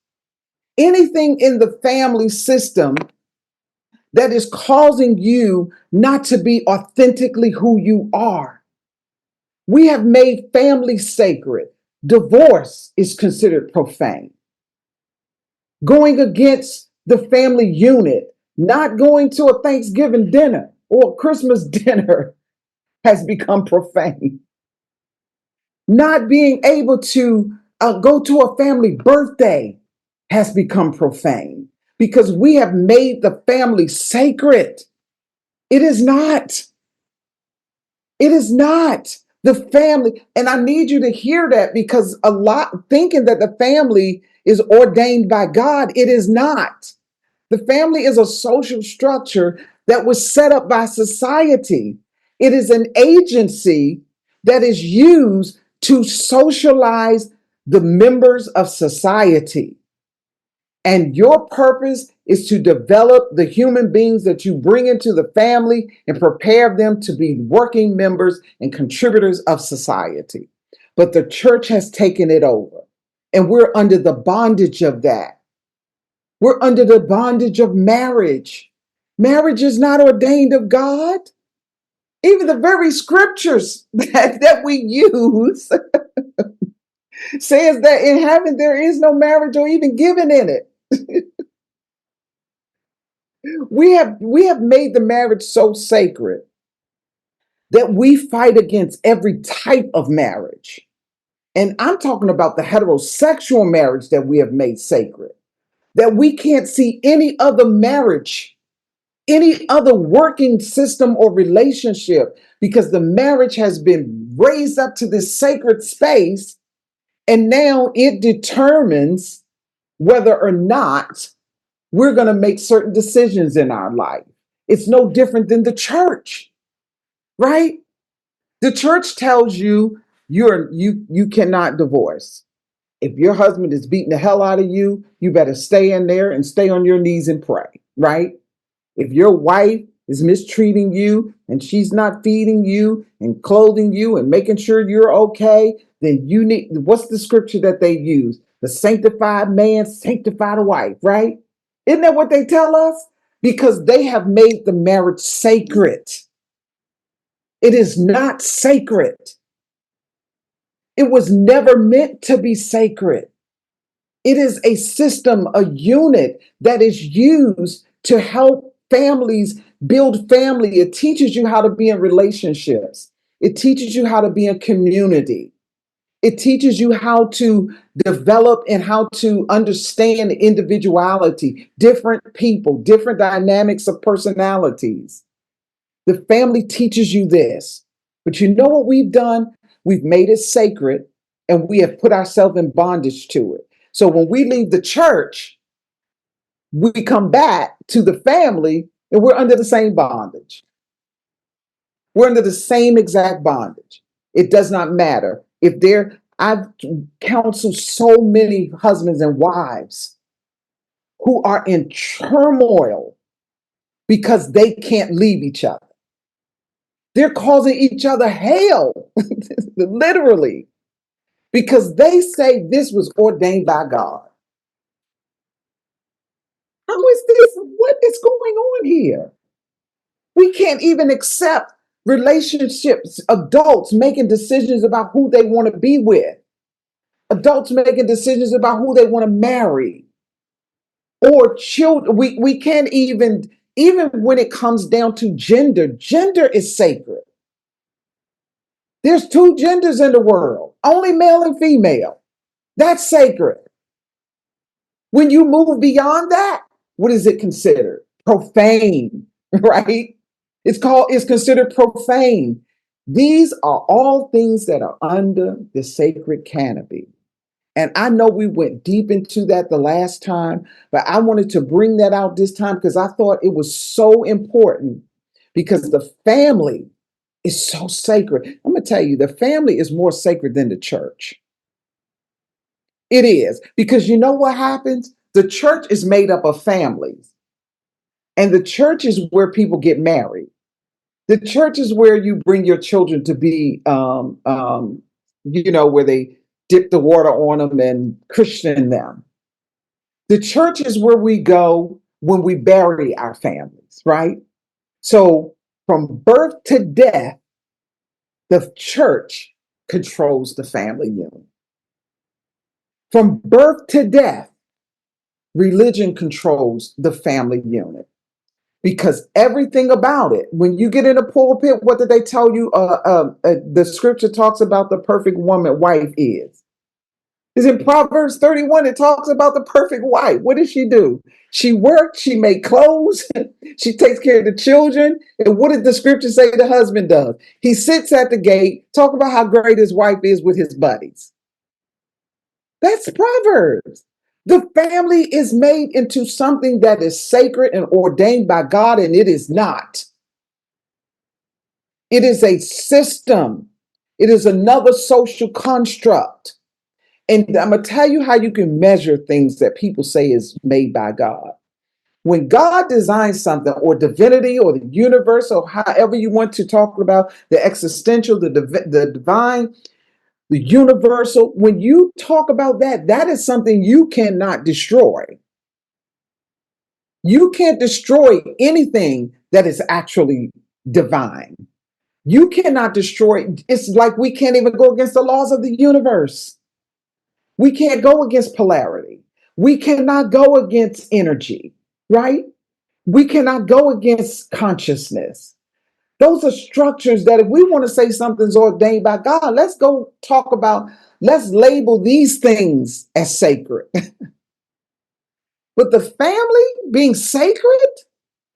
Anything in the family system that is causing you not to be authentically who you are. We have made family sacred. Divorce is considered profane. Going against the family unit, not going to a Thanksgiving dinner or a Christmas dinner has become profane. Not being able to go to a family birthday has become profane because we have made the family sacred. It is not. It is not the family. And I need you to hear that, because a lot thinking that the family is ordained by God. It is not. The family is a social structure that was set up by society. It is an agency that is used to socialize the members of society. And your purpose is to develop the human beings that you bring into the family and prepare them to be working members and contributors of society. But the church has taken it over, and we're under the bondage of that. We're under the bondage of marriage. Marriage is not ordained of God. Even the very scriptures that we use says that in heaven there is no marriage or even given in it. We have made the marriage so sacred that we fight against every type of marriage. And I'm talking about the heterosexual marriage that we have made sacred, that we can't see any other marriage, any other working system or relationship, because the marriage has been raised up to this sacred space. And now it determines whether or not we're going to make certain decisions in our life. It's no different than the church, right? The church tells you you cannot divorce. If your husband is beating the hell out of you, you better stay in there and stay on your knees and pray, right? If your wife is mistreating you and she's not feeding you and clothing you and making sure you're okay, then you need, what's the scripture that they use? The sanctified man sanctify the wife, right? Isn't that what they tell us? Because they have made the marriage sacred. It is not sacred. It was never meant to be sacred. It is a system, a unit that is used to help families build family. It teaches you how to be in relationships. It teaches you how to be in community. It teaches you how to develop and how to understand individuality, different people, different dynamics of personalities. The family teaches you this. But you know what we've done? We've made it sacred and we have put ourselves in bondage to it. So when we leave the church, we come back to the family and we're under the same bondage. We're under the same exact bondage. It does not matter. I've counseled so many husbands and wives who are in turmoil because they can't leave each other. They're causing each other hell, literally, because they say this was ordained by God. How is this? What is going on here? We can't even accept relationships, adults making decisions about who they want to be with, adults making decisions about who they want to marry, or children. We can't even when it comes down to gender, gender is sacred. There's two genders in the world, only male and female. That's sacred. When you move beyond that, what is it considered? Profane, right? It's considered profane. These are all things that are under the sacred canopy. And I know we went deep into that the last time, but I wanted to bring that out this time because I thought it was so important because the family is so sacred. I'm going to tell you, the family is more sacred than the church. It is because you know what happens? The church is made up of families, and the church is where people get married. The church is where you bring your children to be, where they dip the water on them and Christian them. The church is where we go when we bury our families, right? So from birth to death, the church controls the family unit. From birth to death, religion controls the family unit. Because everything about it, when you get in a pulpit, what did they tell you? The scripture talks about the perfect woman, wife is. Is in Proverbs 31, it talks about the perfect wife. What does she do? She works, she makes clothes, she takes care of the children. And what did the scripture say the husband does? He sits at the gate, talk about how great his wife is with his buddies. That's Proverbs. The family is made into something that is sacred and ordained by God, and it is not. It is a system. It is another social construct. And I'm going to tell you how you can measure things that people say is made by God. When God designs something, or divinity, or the universe, or however you want to talk about the existential, the divine, the universal, when you talk about that, that is something you cannot destroy. You can't destroy anything that is actually divine. You cannot destroy, it's like we can't even go against the laws of the universe. We can't go against polarity. We cannot go against energy, right? We cannot go against consciousness. Those are structures that if we want to say something's ordained by God, let's go talk about, let's label these things as sacred. But the family being sacred,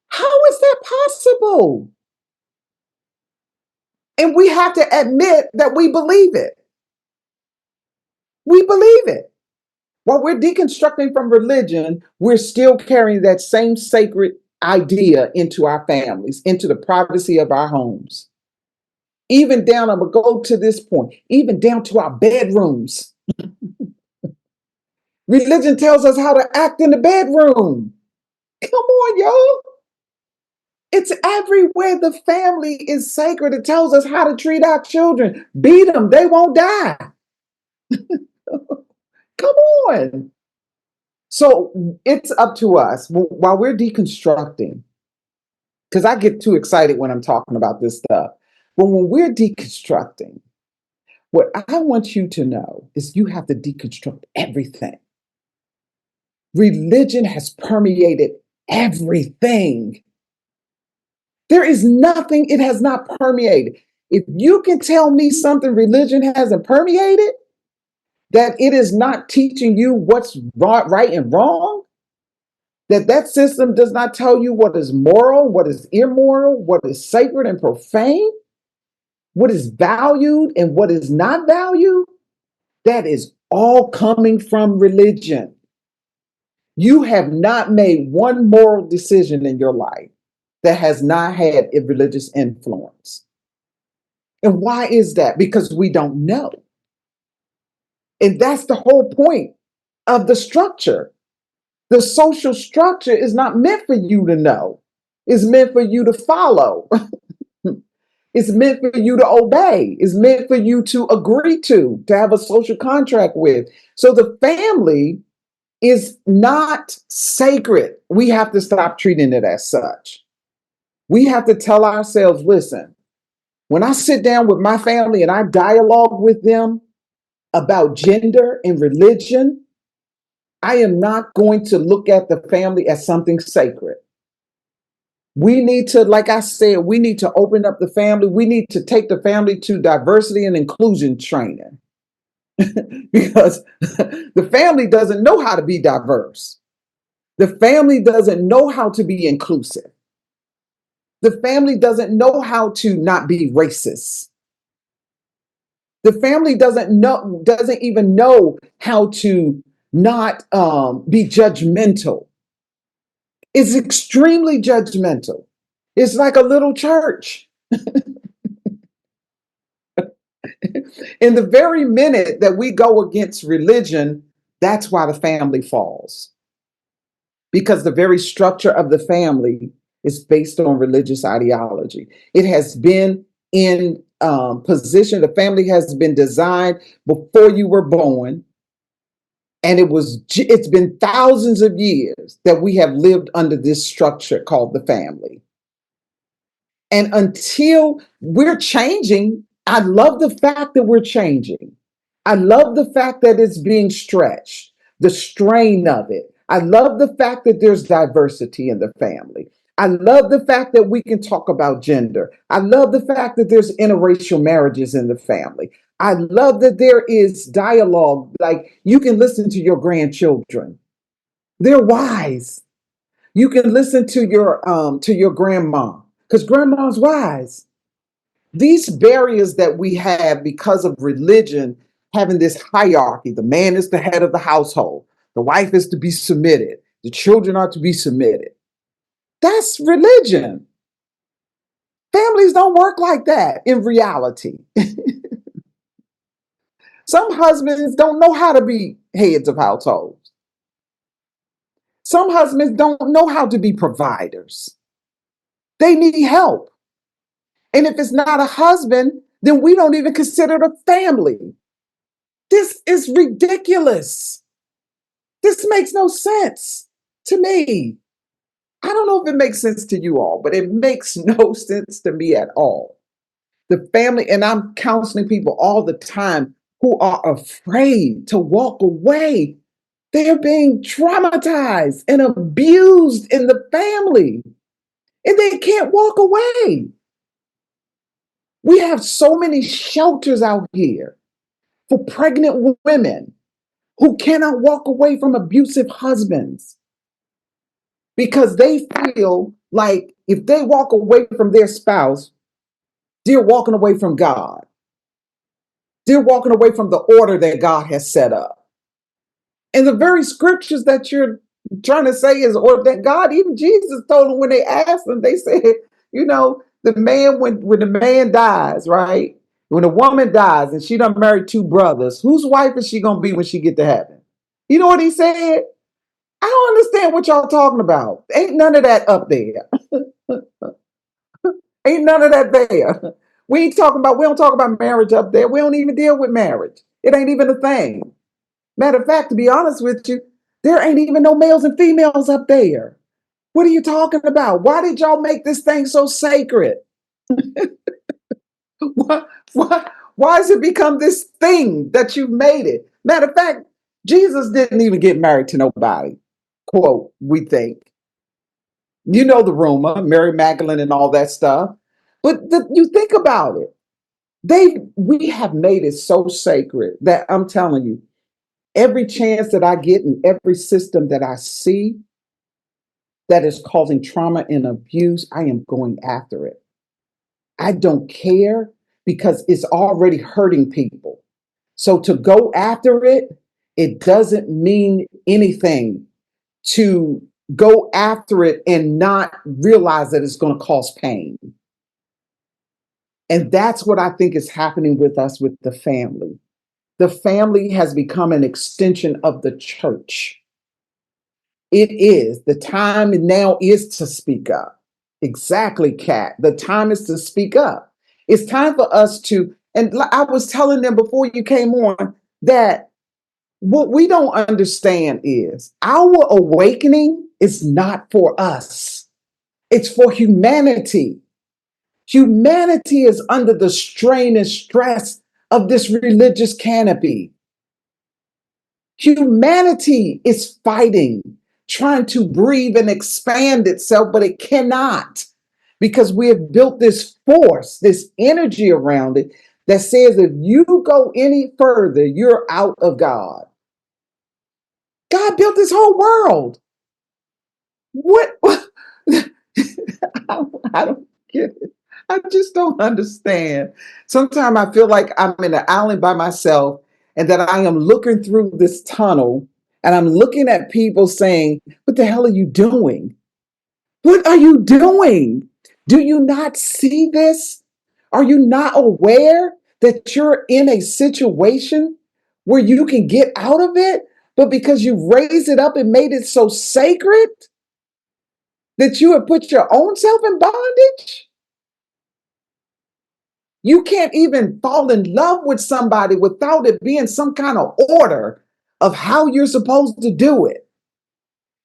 how is that possible? And we have to admit that we believe it. We believe it. While we're deconstructing from religion, we're still carrying that same sacred idea into our families, into the privacy of our homes. Even down, I'm going to go to this point, even down to our bedrooms. Religion tells us how to act in the bedroom. Come on, y'all. It's everywhere. The family is sacred. It tells us how to treat our children. Beat them, they won't die. Come on. So it's up to us while we're deconstructing, because I get too excited when I'm talking about this stuff. But when we're deconstructing, what I want you to know is you have to deconstruct everything. Religion has permeated everything. There is nothing it has not permeated. If you can tell me something religion hasn't permeated, that it is not teaching you what's right and wrong, that system does not tell you what is moral, what is immoral, what is sacred and profane, what is valued and what is not valued, that is all coming from religion. You have not made one moral decision in your life that has not had a religious influence. And why is that? Because we don't know. And that's the whole point of the structure. The social structure is not meant for you to know. It's meant for you to follow. It's meant for you to obey. It's meant for you to agree to have a social contract with. So the family is not sacred. We have to stop treating it as such. We have to tell ourselves, listen, when I sit down with my family and I dialogue with them about gender and religion, I am not going to look at the family as something sacred. We need to, like I said, we need to open up the family. We need to take the family to diversity and inclusion training because the family doesn't know how to be diverse. The family doesn't know how to be inclusive. The family doesn't know how to not be racist. The family doesn't even know how to not be judgmental. It's extremely judgmental. It's like a little church. In the very minute that we go against religion, that's why the family falls. Because the very structure of the family is based on religious ideology. It has been in position, the family has been designed before you were born. And it's been thousands of years that we have lived under this structure called the family. And until we're changing, I love the fact that we're changing. I love the fact that it's being stretched, the strain of it. I love the fact that there's diversity in the family. I love the fact that we can talk about gender. I love the fact that there's interracial marriages in the family. I love that there is dialogue, like you can listen to your grandchildren. They're wise. You can listen to your grandma because grandma's wise. These barriers that we have because of religion having this hierarchy, the man is the head of the household, the wife is to be submitted, the children are to be submitted. That's religion. Families don't work like that in reality. Some husbands don't know how to be heads of households. Some husbands don't know how to be providers. They need help. And if it's not a husband, then we don't even consider it a family. This is ridiculous. This makes no sense to me. I don't know if it makes sense to you all, but it makes no sense to me at all. The family, and I'm counseling people all the time who are afraid to walk away. They're being traumatized and abused in the family, and they can't walk away. We have so many shelters out here for pregnant women who cannot walk away from abusive husbands because they feel like if they walk away from their spouse, they're walking away from God. They're walking away from the order that God has set up. And the very scriptures that you're trying to say is, or that God, even Jesus told them when they asked them, they said, the man, when the man dies, right? When a woman dies and she done married two brothers, whose wife is she gonna be when she get to heaven? You know what he said? I don't understand what y'all talking about. Ain't none of that up there. Ain't none of that there. We don't talk about marriage up there. We don't even deal with marriage. It ain't even a thing. Matter of fact, to be honest with you, there ain't even no males and females up there. What are you talking about? Why did y'all make this thing so sacred? why, why has it become this thing that you've made it? Matter of fact, Jesus didn't even get married to nobody. Quote, we think. You know the rumor, Mary Magdalene and all that stuff. But you think about it. We have made it so sacred that I'm telling you, every chance that I get and every system that I see that is causing trauma and abuse, I am going after it. I don't care because it's already hurting people. So to go after it, it doesn't mean anything to go after it and not realize that it's going to cause pain. And that's what I think is happening with us with the family. The family has become an extension of the church. It is. The time now is to speak up. Exactly, Kat. The time is to speak up. It's time for us to, and I was telling them before you came on that what we don't understand is our awakening is not for us, it's for humanity. Humanity is under the strain and stress of this religious canopy. Humanity is fighting, trying to breathe and expand itself, but it cannot because we have built this force, this energy around it that says if you go any further, you're out of God. God built this whole world. What? I don't get it. I just don't understand. Sometimes I feel like I'm in an island by myself and that I am looking through this tunnel and I'm looking at people saying, what the hell are you doing? What are you doing? Do you not see this? Are you not aware that you're in a situation where you can get out of it? But because you raised it up and made it so sacred that you have put your own self in bondage? You can't even fall in love with somebody without it being some kind of order of how you're supposed to do it.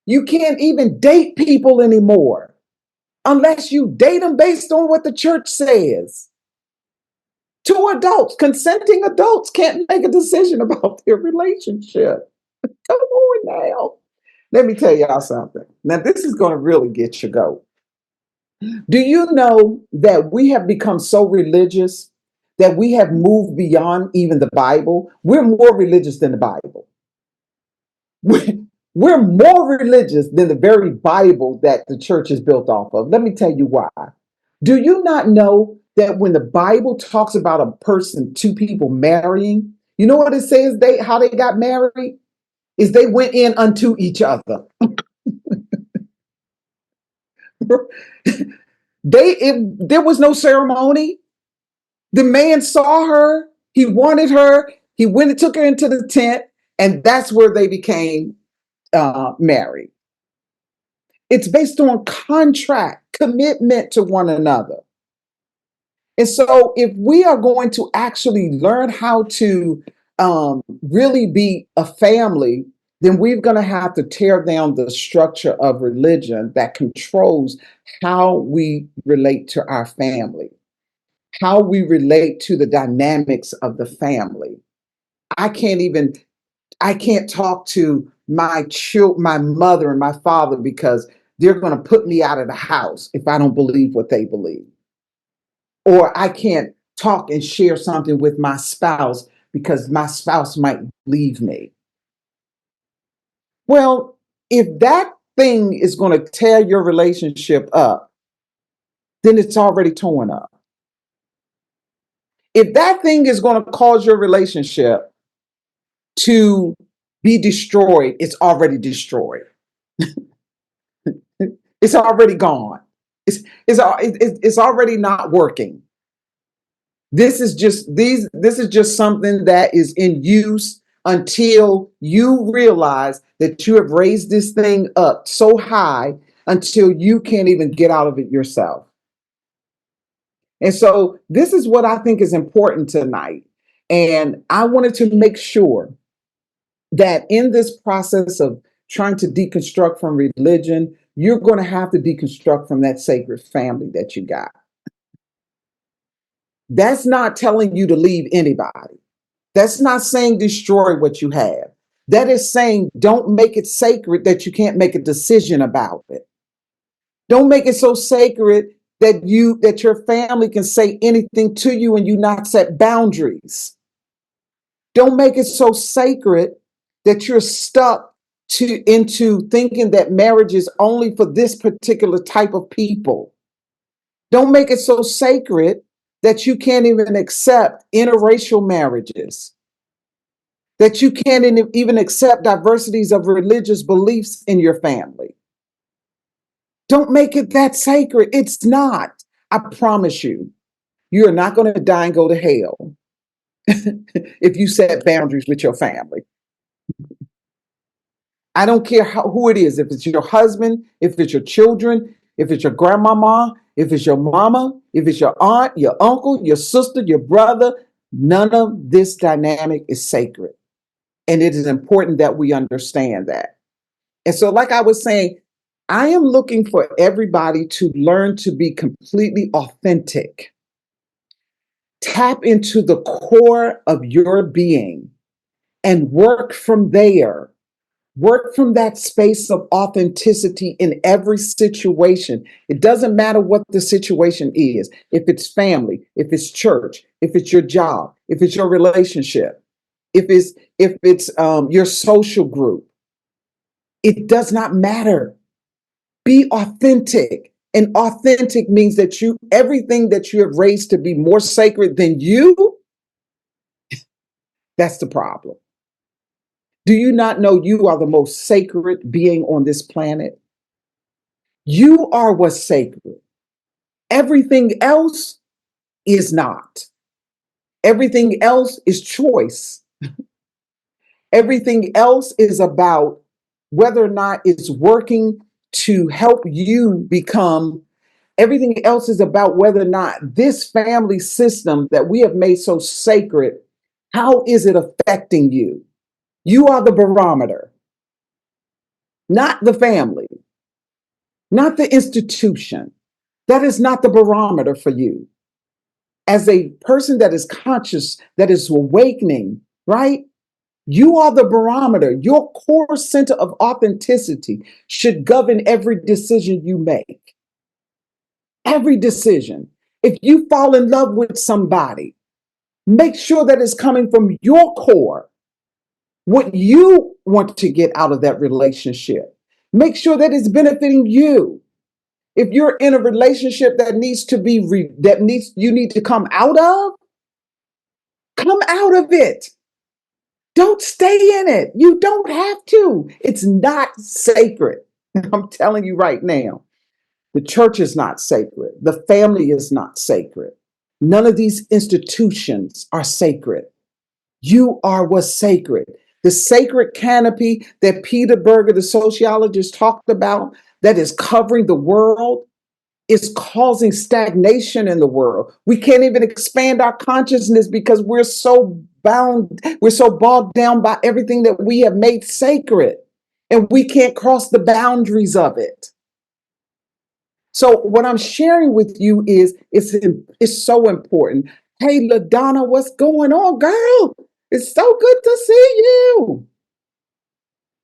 You can't even date people anymore unless you date them based on what the church says. Two adults, consenting adults, can't make a decision about their relationship. Come on now. Let me tell y'all something. Now, this is going to really get your goat. Do you know that we have become so religious that we have moved beyond even the Bible? We're more religious than the Bible. We're more religious than the very Bible that the church is built off of. Let me tell you why. Do you not know that when the Bible talks about a person, two people marrying, you know what it says how they got married? Is they went in unto each other. There was no ceremony. The man saw her, he wanted her, he went and took her into the tent, and that's where they became married. It's based on contract, commitment to one another. And so, if we are going to actually learn how to really be a family, then we're going to have to tear down the structure of religion that controls how we relate to our family, how we relate to the dynamics of the family. I can't even I can't talk to my mother and my father because they're going to put me out of the house if I don't believe what they believe. Or I can't talk and share something with my spouse because my spouse might leave me. Well, if that thing is going to tear your relationship up, then it's already torn up. If that thing is going to cause your relationship to be destroyed, it's already destroyed. It's already gone. It's already not working. This is just something that is in use until you realize that you have raised this thing up so high until you can't even get out of it yourself. And so this is what I think is important tonight. And I wanted to make sure that in this process of trying to deconstruct from religion, you're going to have to deconstruct from that sacred family that you got. That's not telling you to leave anybody. That's not saying destroy what you have. That is saying don't make it sacred that you can't make a decision about it. Don't make it so sacred that your family can say anything to you and you not set boundaries. Don't make it so sacred that you're stuck into thinking that marriage is only for this particular type of people. Don't make it so sacred that you can't even accept interracial marriages, that you can't even accept diversities of religious beliefs in your family. Don't make it that sacred. It's not. I promise you, you are not going to die and go to hell if you set boundaries with your family. I don't care who it is, if it's your husband, if it's your children, if it's your grandmama, if it's your mama, if it's your aunt, your uncle, your sister, your brother, none of this dynamic is sacred. And it is important that we understand that. And so, like I was saying, I am looking for everybody to learn to be completely authentic. Tap into the core of your being and work from there. Work from that space of authenticity in every situation. It doesn't matter what the situation is. If it's family, if it's church, if it's your job, if it's your relationship, if it's your social group, it does not matter. Be authentic. And authentic means that everything that you have raised to be more sacred than you, that's the problem. Do you not know you are the most sacred being on this planet? You are what's sacred. Everything else is not. Everything else is choice. Everything else is about whether or not it's working to help you become. Everything else is about whether or not this family system that we have made so sacred, how is it affecting you? You are the barometer, not the family, not the institution. That is not the barometer for you. As a person that is conscious, that is awakening, right? You are the barometer. Your core center of authenticity should govern every decision you make. Every decision. If you fall in love with somebody, make sure that it's coming from your core, what you want to get out of that relationship. Make sure that it's benefiting you. If you're in a relationship that needs to be you need to come out of it. Don't stay in it. You don't have to. It's not sacred. I'm telling you right now. The church is not sacred. The family is not sacred. None of these institutions are sacred. You are what's sacred. The sacred canopy that Peter Berger, the sociologist, talked about that is covering the world is causing stagnation in the world. We can't even expand our consciousness because we're so bogged down by everything that we have made sacred, and we can't cross the boundaries of it. So what I'm sharing with you is it's so important. Hey, LaDonna, what's going on, girl? It's so good to see you.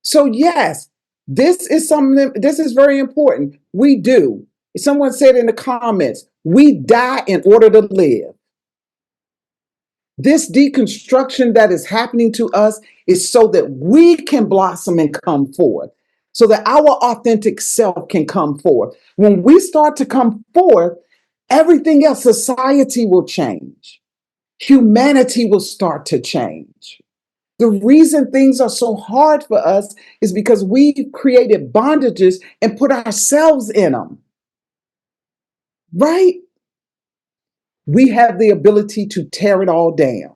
So yes, this is very important. We do. Someone said in the comments, we die in order to live. This deconstruction that is happening to us is so that we can blossom and come forth, so that our authentic self can come forth. When we start to come forth, everything else, society will change. Humanity will start to change. The reason things are so hard for us is because we've created bondages and put ourselves in them, right? We have the ability to tear it all down.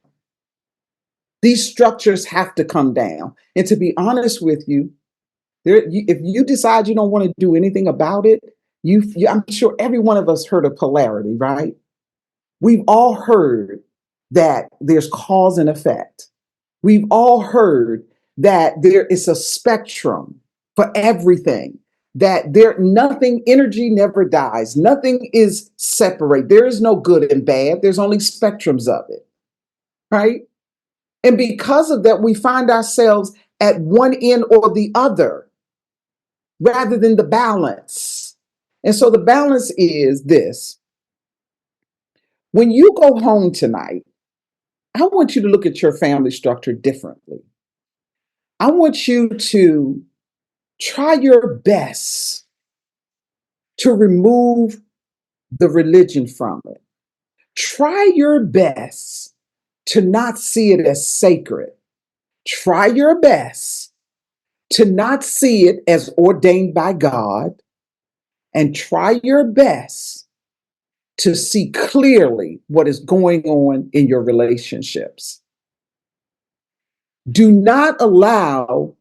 These structures have to come down. And to be honest with you, if you decide you don't want to do anything about it, I'm sure every one of us heard of polarity, right? We've all heard that there's cause and effect. We've all heard that there is a spectrum for everything, that energy never dies. Nothing is separate. There is no good and bad. There's only spectrums of it, right? And because of that, we find ourselves at one end or the other rather than the balance. And so the balance is this. When you go home tonight, I want you to look at your family structure differently. I want you to try your best to remove the religion from it. Try your best to not see it as sacred. Try your best to not see it as ordained by God. And try your best to see clearly what is going on in your relationships. Do not allow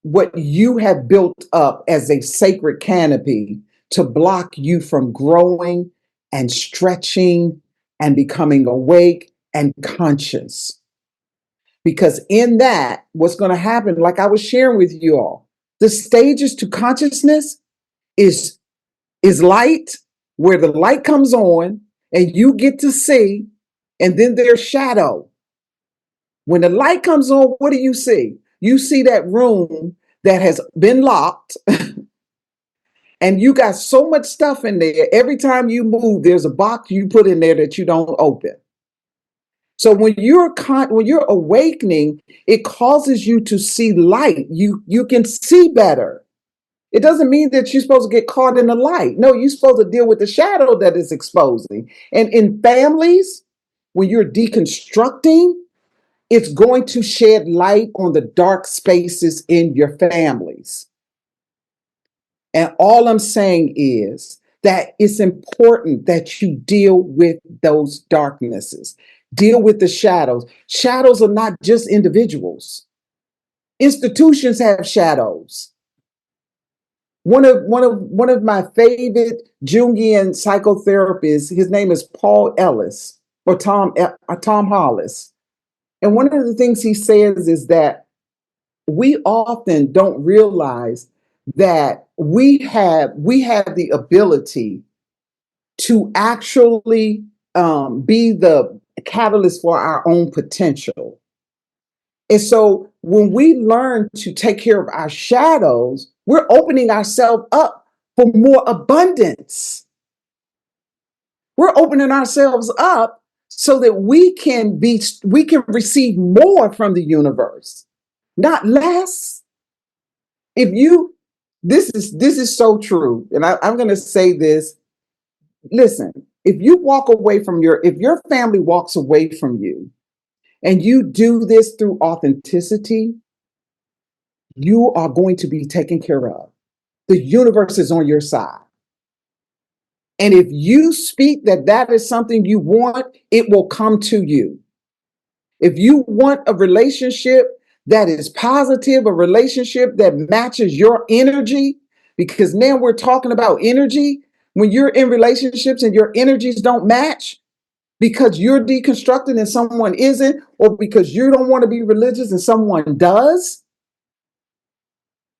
what you have built up as a sacred canopy to block you from growing and stretching and becoming awake and conscious. Because in that, what's going to happen, like I was sharing with you all, the stages to consciousness is light, where the light comes on and you get to see, and then there's shadow. When the light comes on, what do you see? You see that room that has been locked and you got so much stuff in there. Every time you move, there's a box you put in there that you don't open. So when you're awakening, it causes you to see light. You can see better. It doesn't mean that you're supposed to get caught in the light. No, you're supposed to deal with the shadow that is exposing. And in families, when you're deconstructing, it's going to shed light on the dark spaces in your families. And all I'm saying is that it's important that you deal with those darknesses, deal with the shadows. Shadows are not just individuals. Institutions have shadows. One of my favorite Jungian psychotherapists, his name is Paul Ellis or Tom Hollis. And one of the things he says is that we often don't realize that we have the ability to actually be the catalyst for our own potential. And so when we learn to take care of our shadows, we're opening ourselves up for more abundance. We're opening ourselves up so that we can receive more from the universe, not less. If you this is so true. And I'm going to say this. Listen, if your family walks away from you and you do this through authenticity, you are going to be taken care of. The universe is on your side. And if you speak that is something you want, it will come to you. If you want a relationship that is positive, a relationship that matches your energy, because now we're talking about energy, When you're in relationships and your energies don't match because you're deconstructing and someone isn't, or because you don't want to be religious and someone does,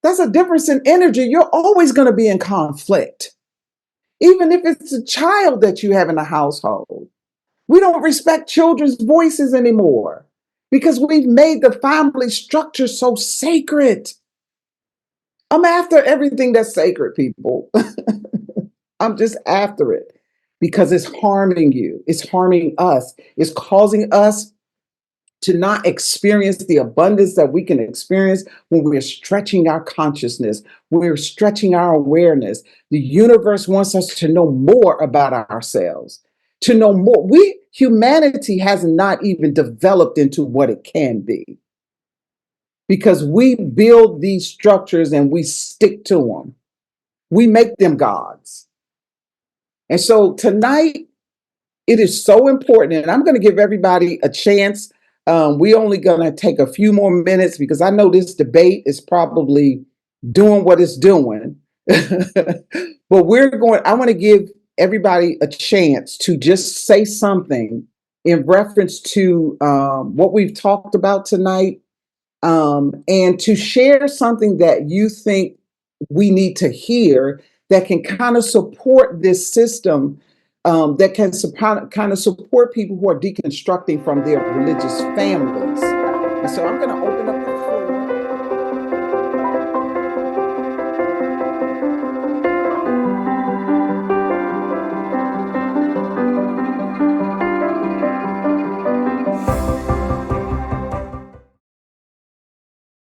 that's a difference in energy. You're always going to be in conflict, even if it's a child that you have in a household. We don't respect children's voices anymore because we've made the family structure so sacred. I'm after everything that's sacred, people. I'm just after it because it's harming you. It's harming us. It's causing us to not experience the abundance that we can experience when we're stretching our consciousness, we're stretching our awareness. The universe wants us to know more about ourselves, to know more. Humanity has not even developed into what it can be because we build these structures and we stick to them. We make them gods. And so tonight, it is so important, and I'm going to give everybody a chance. We only going to take a few more minutes because I know this debate is probably doing what it's doing. But I want to give everybody a chance to just say something in reference to what we've talked about tonight, and to share something that you think we need to hear that can kind of support this system, that can kind of support people who are deconstructing from their religious families. And so I'm going to open up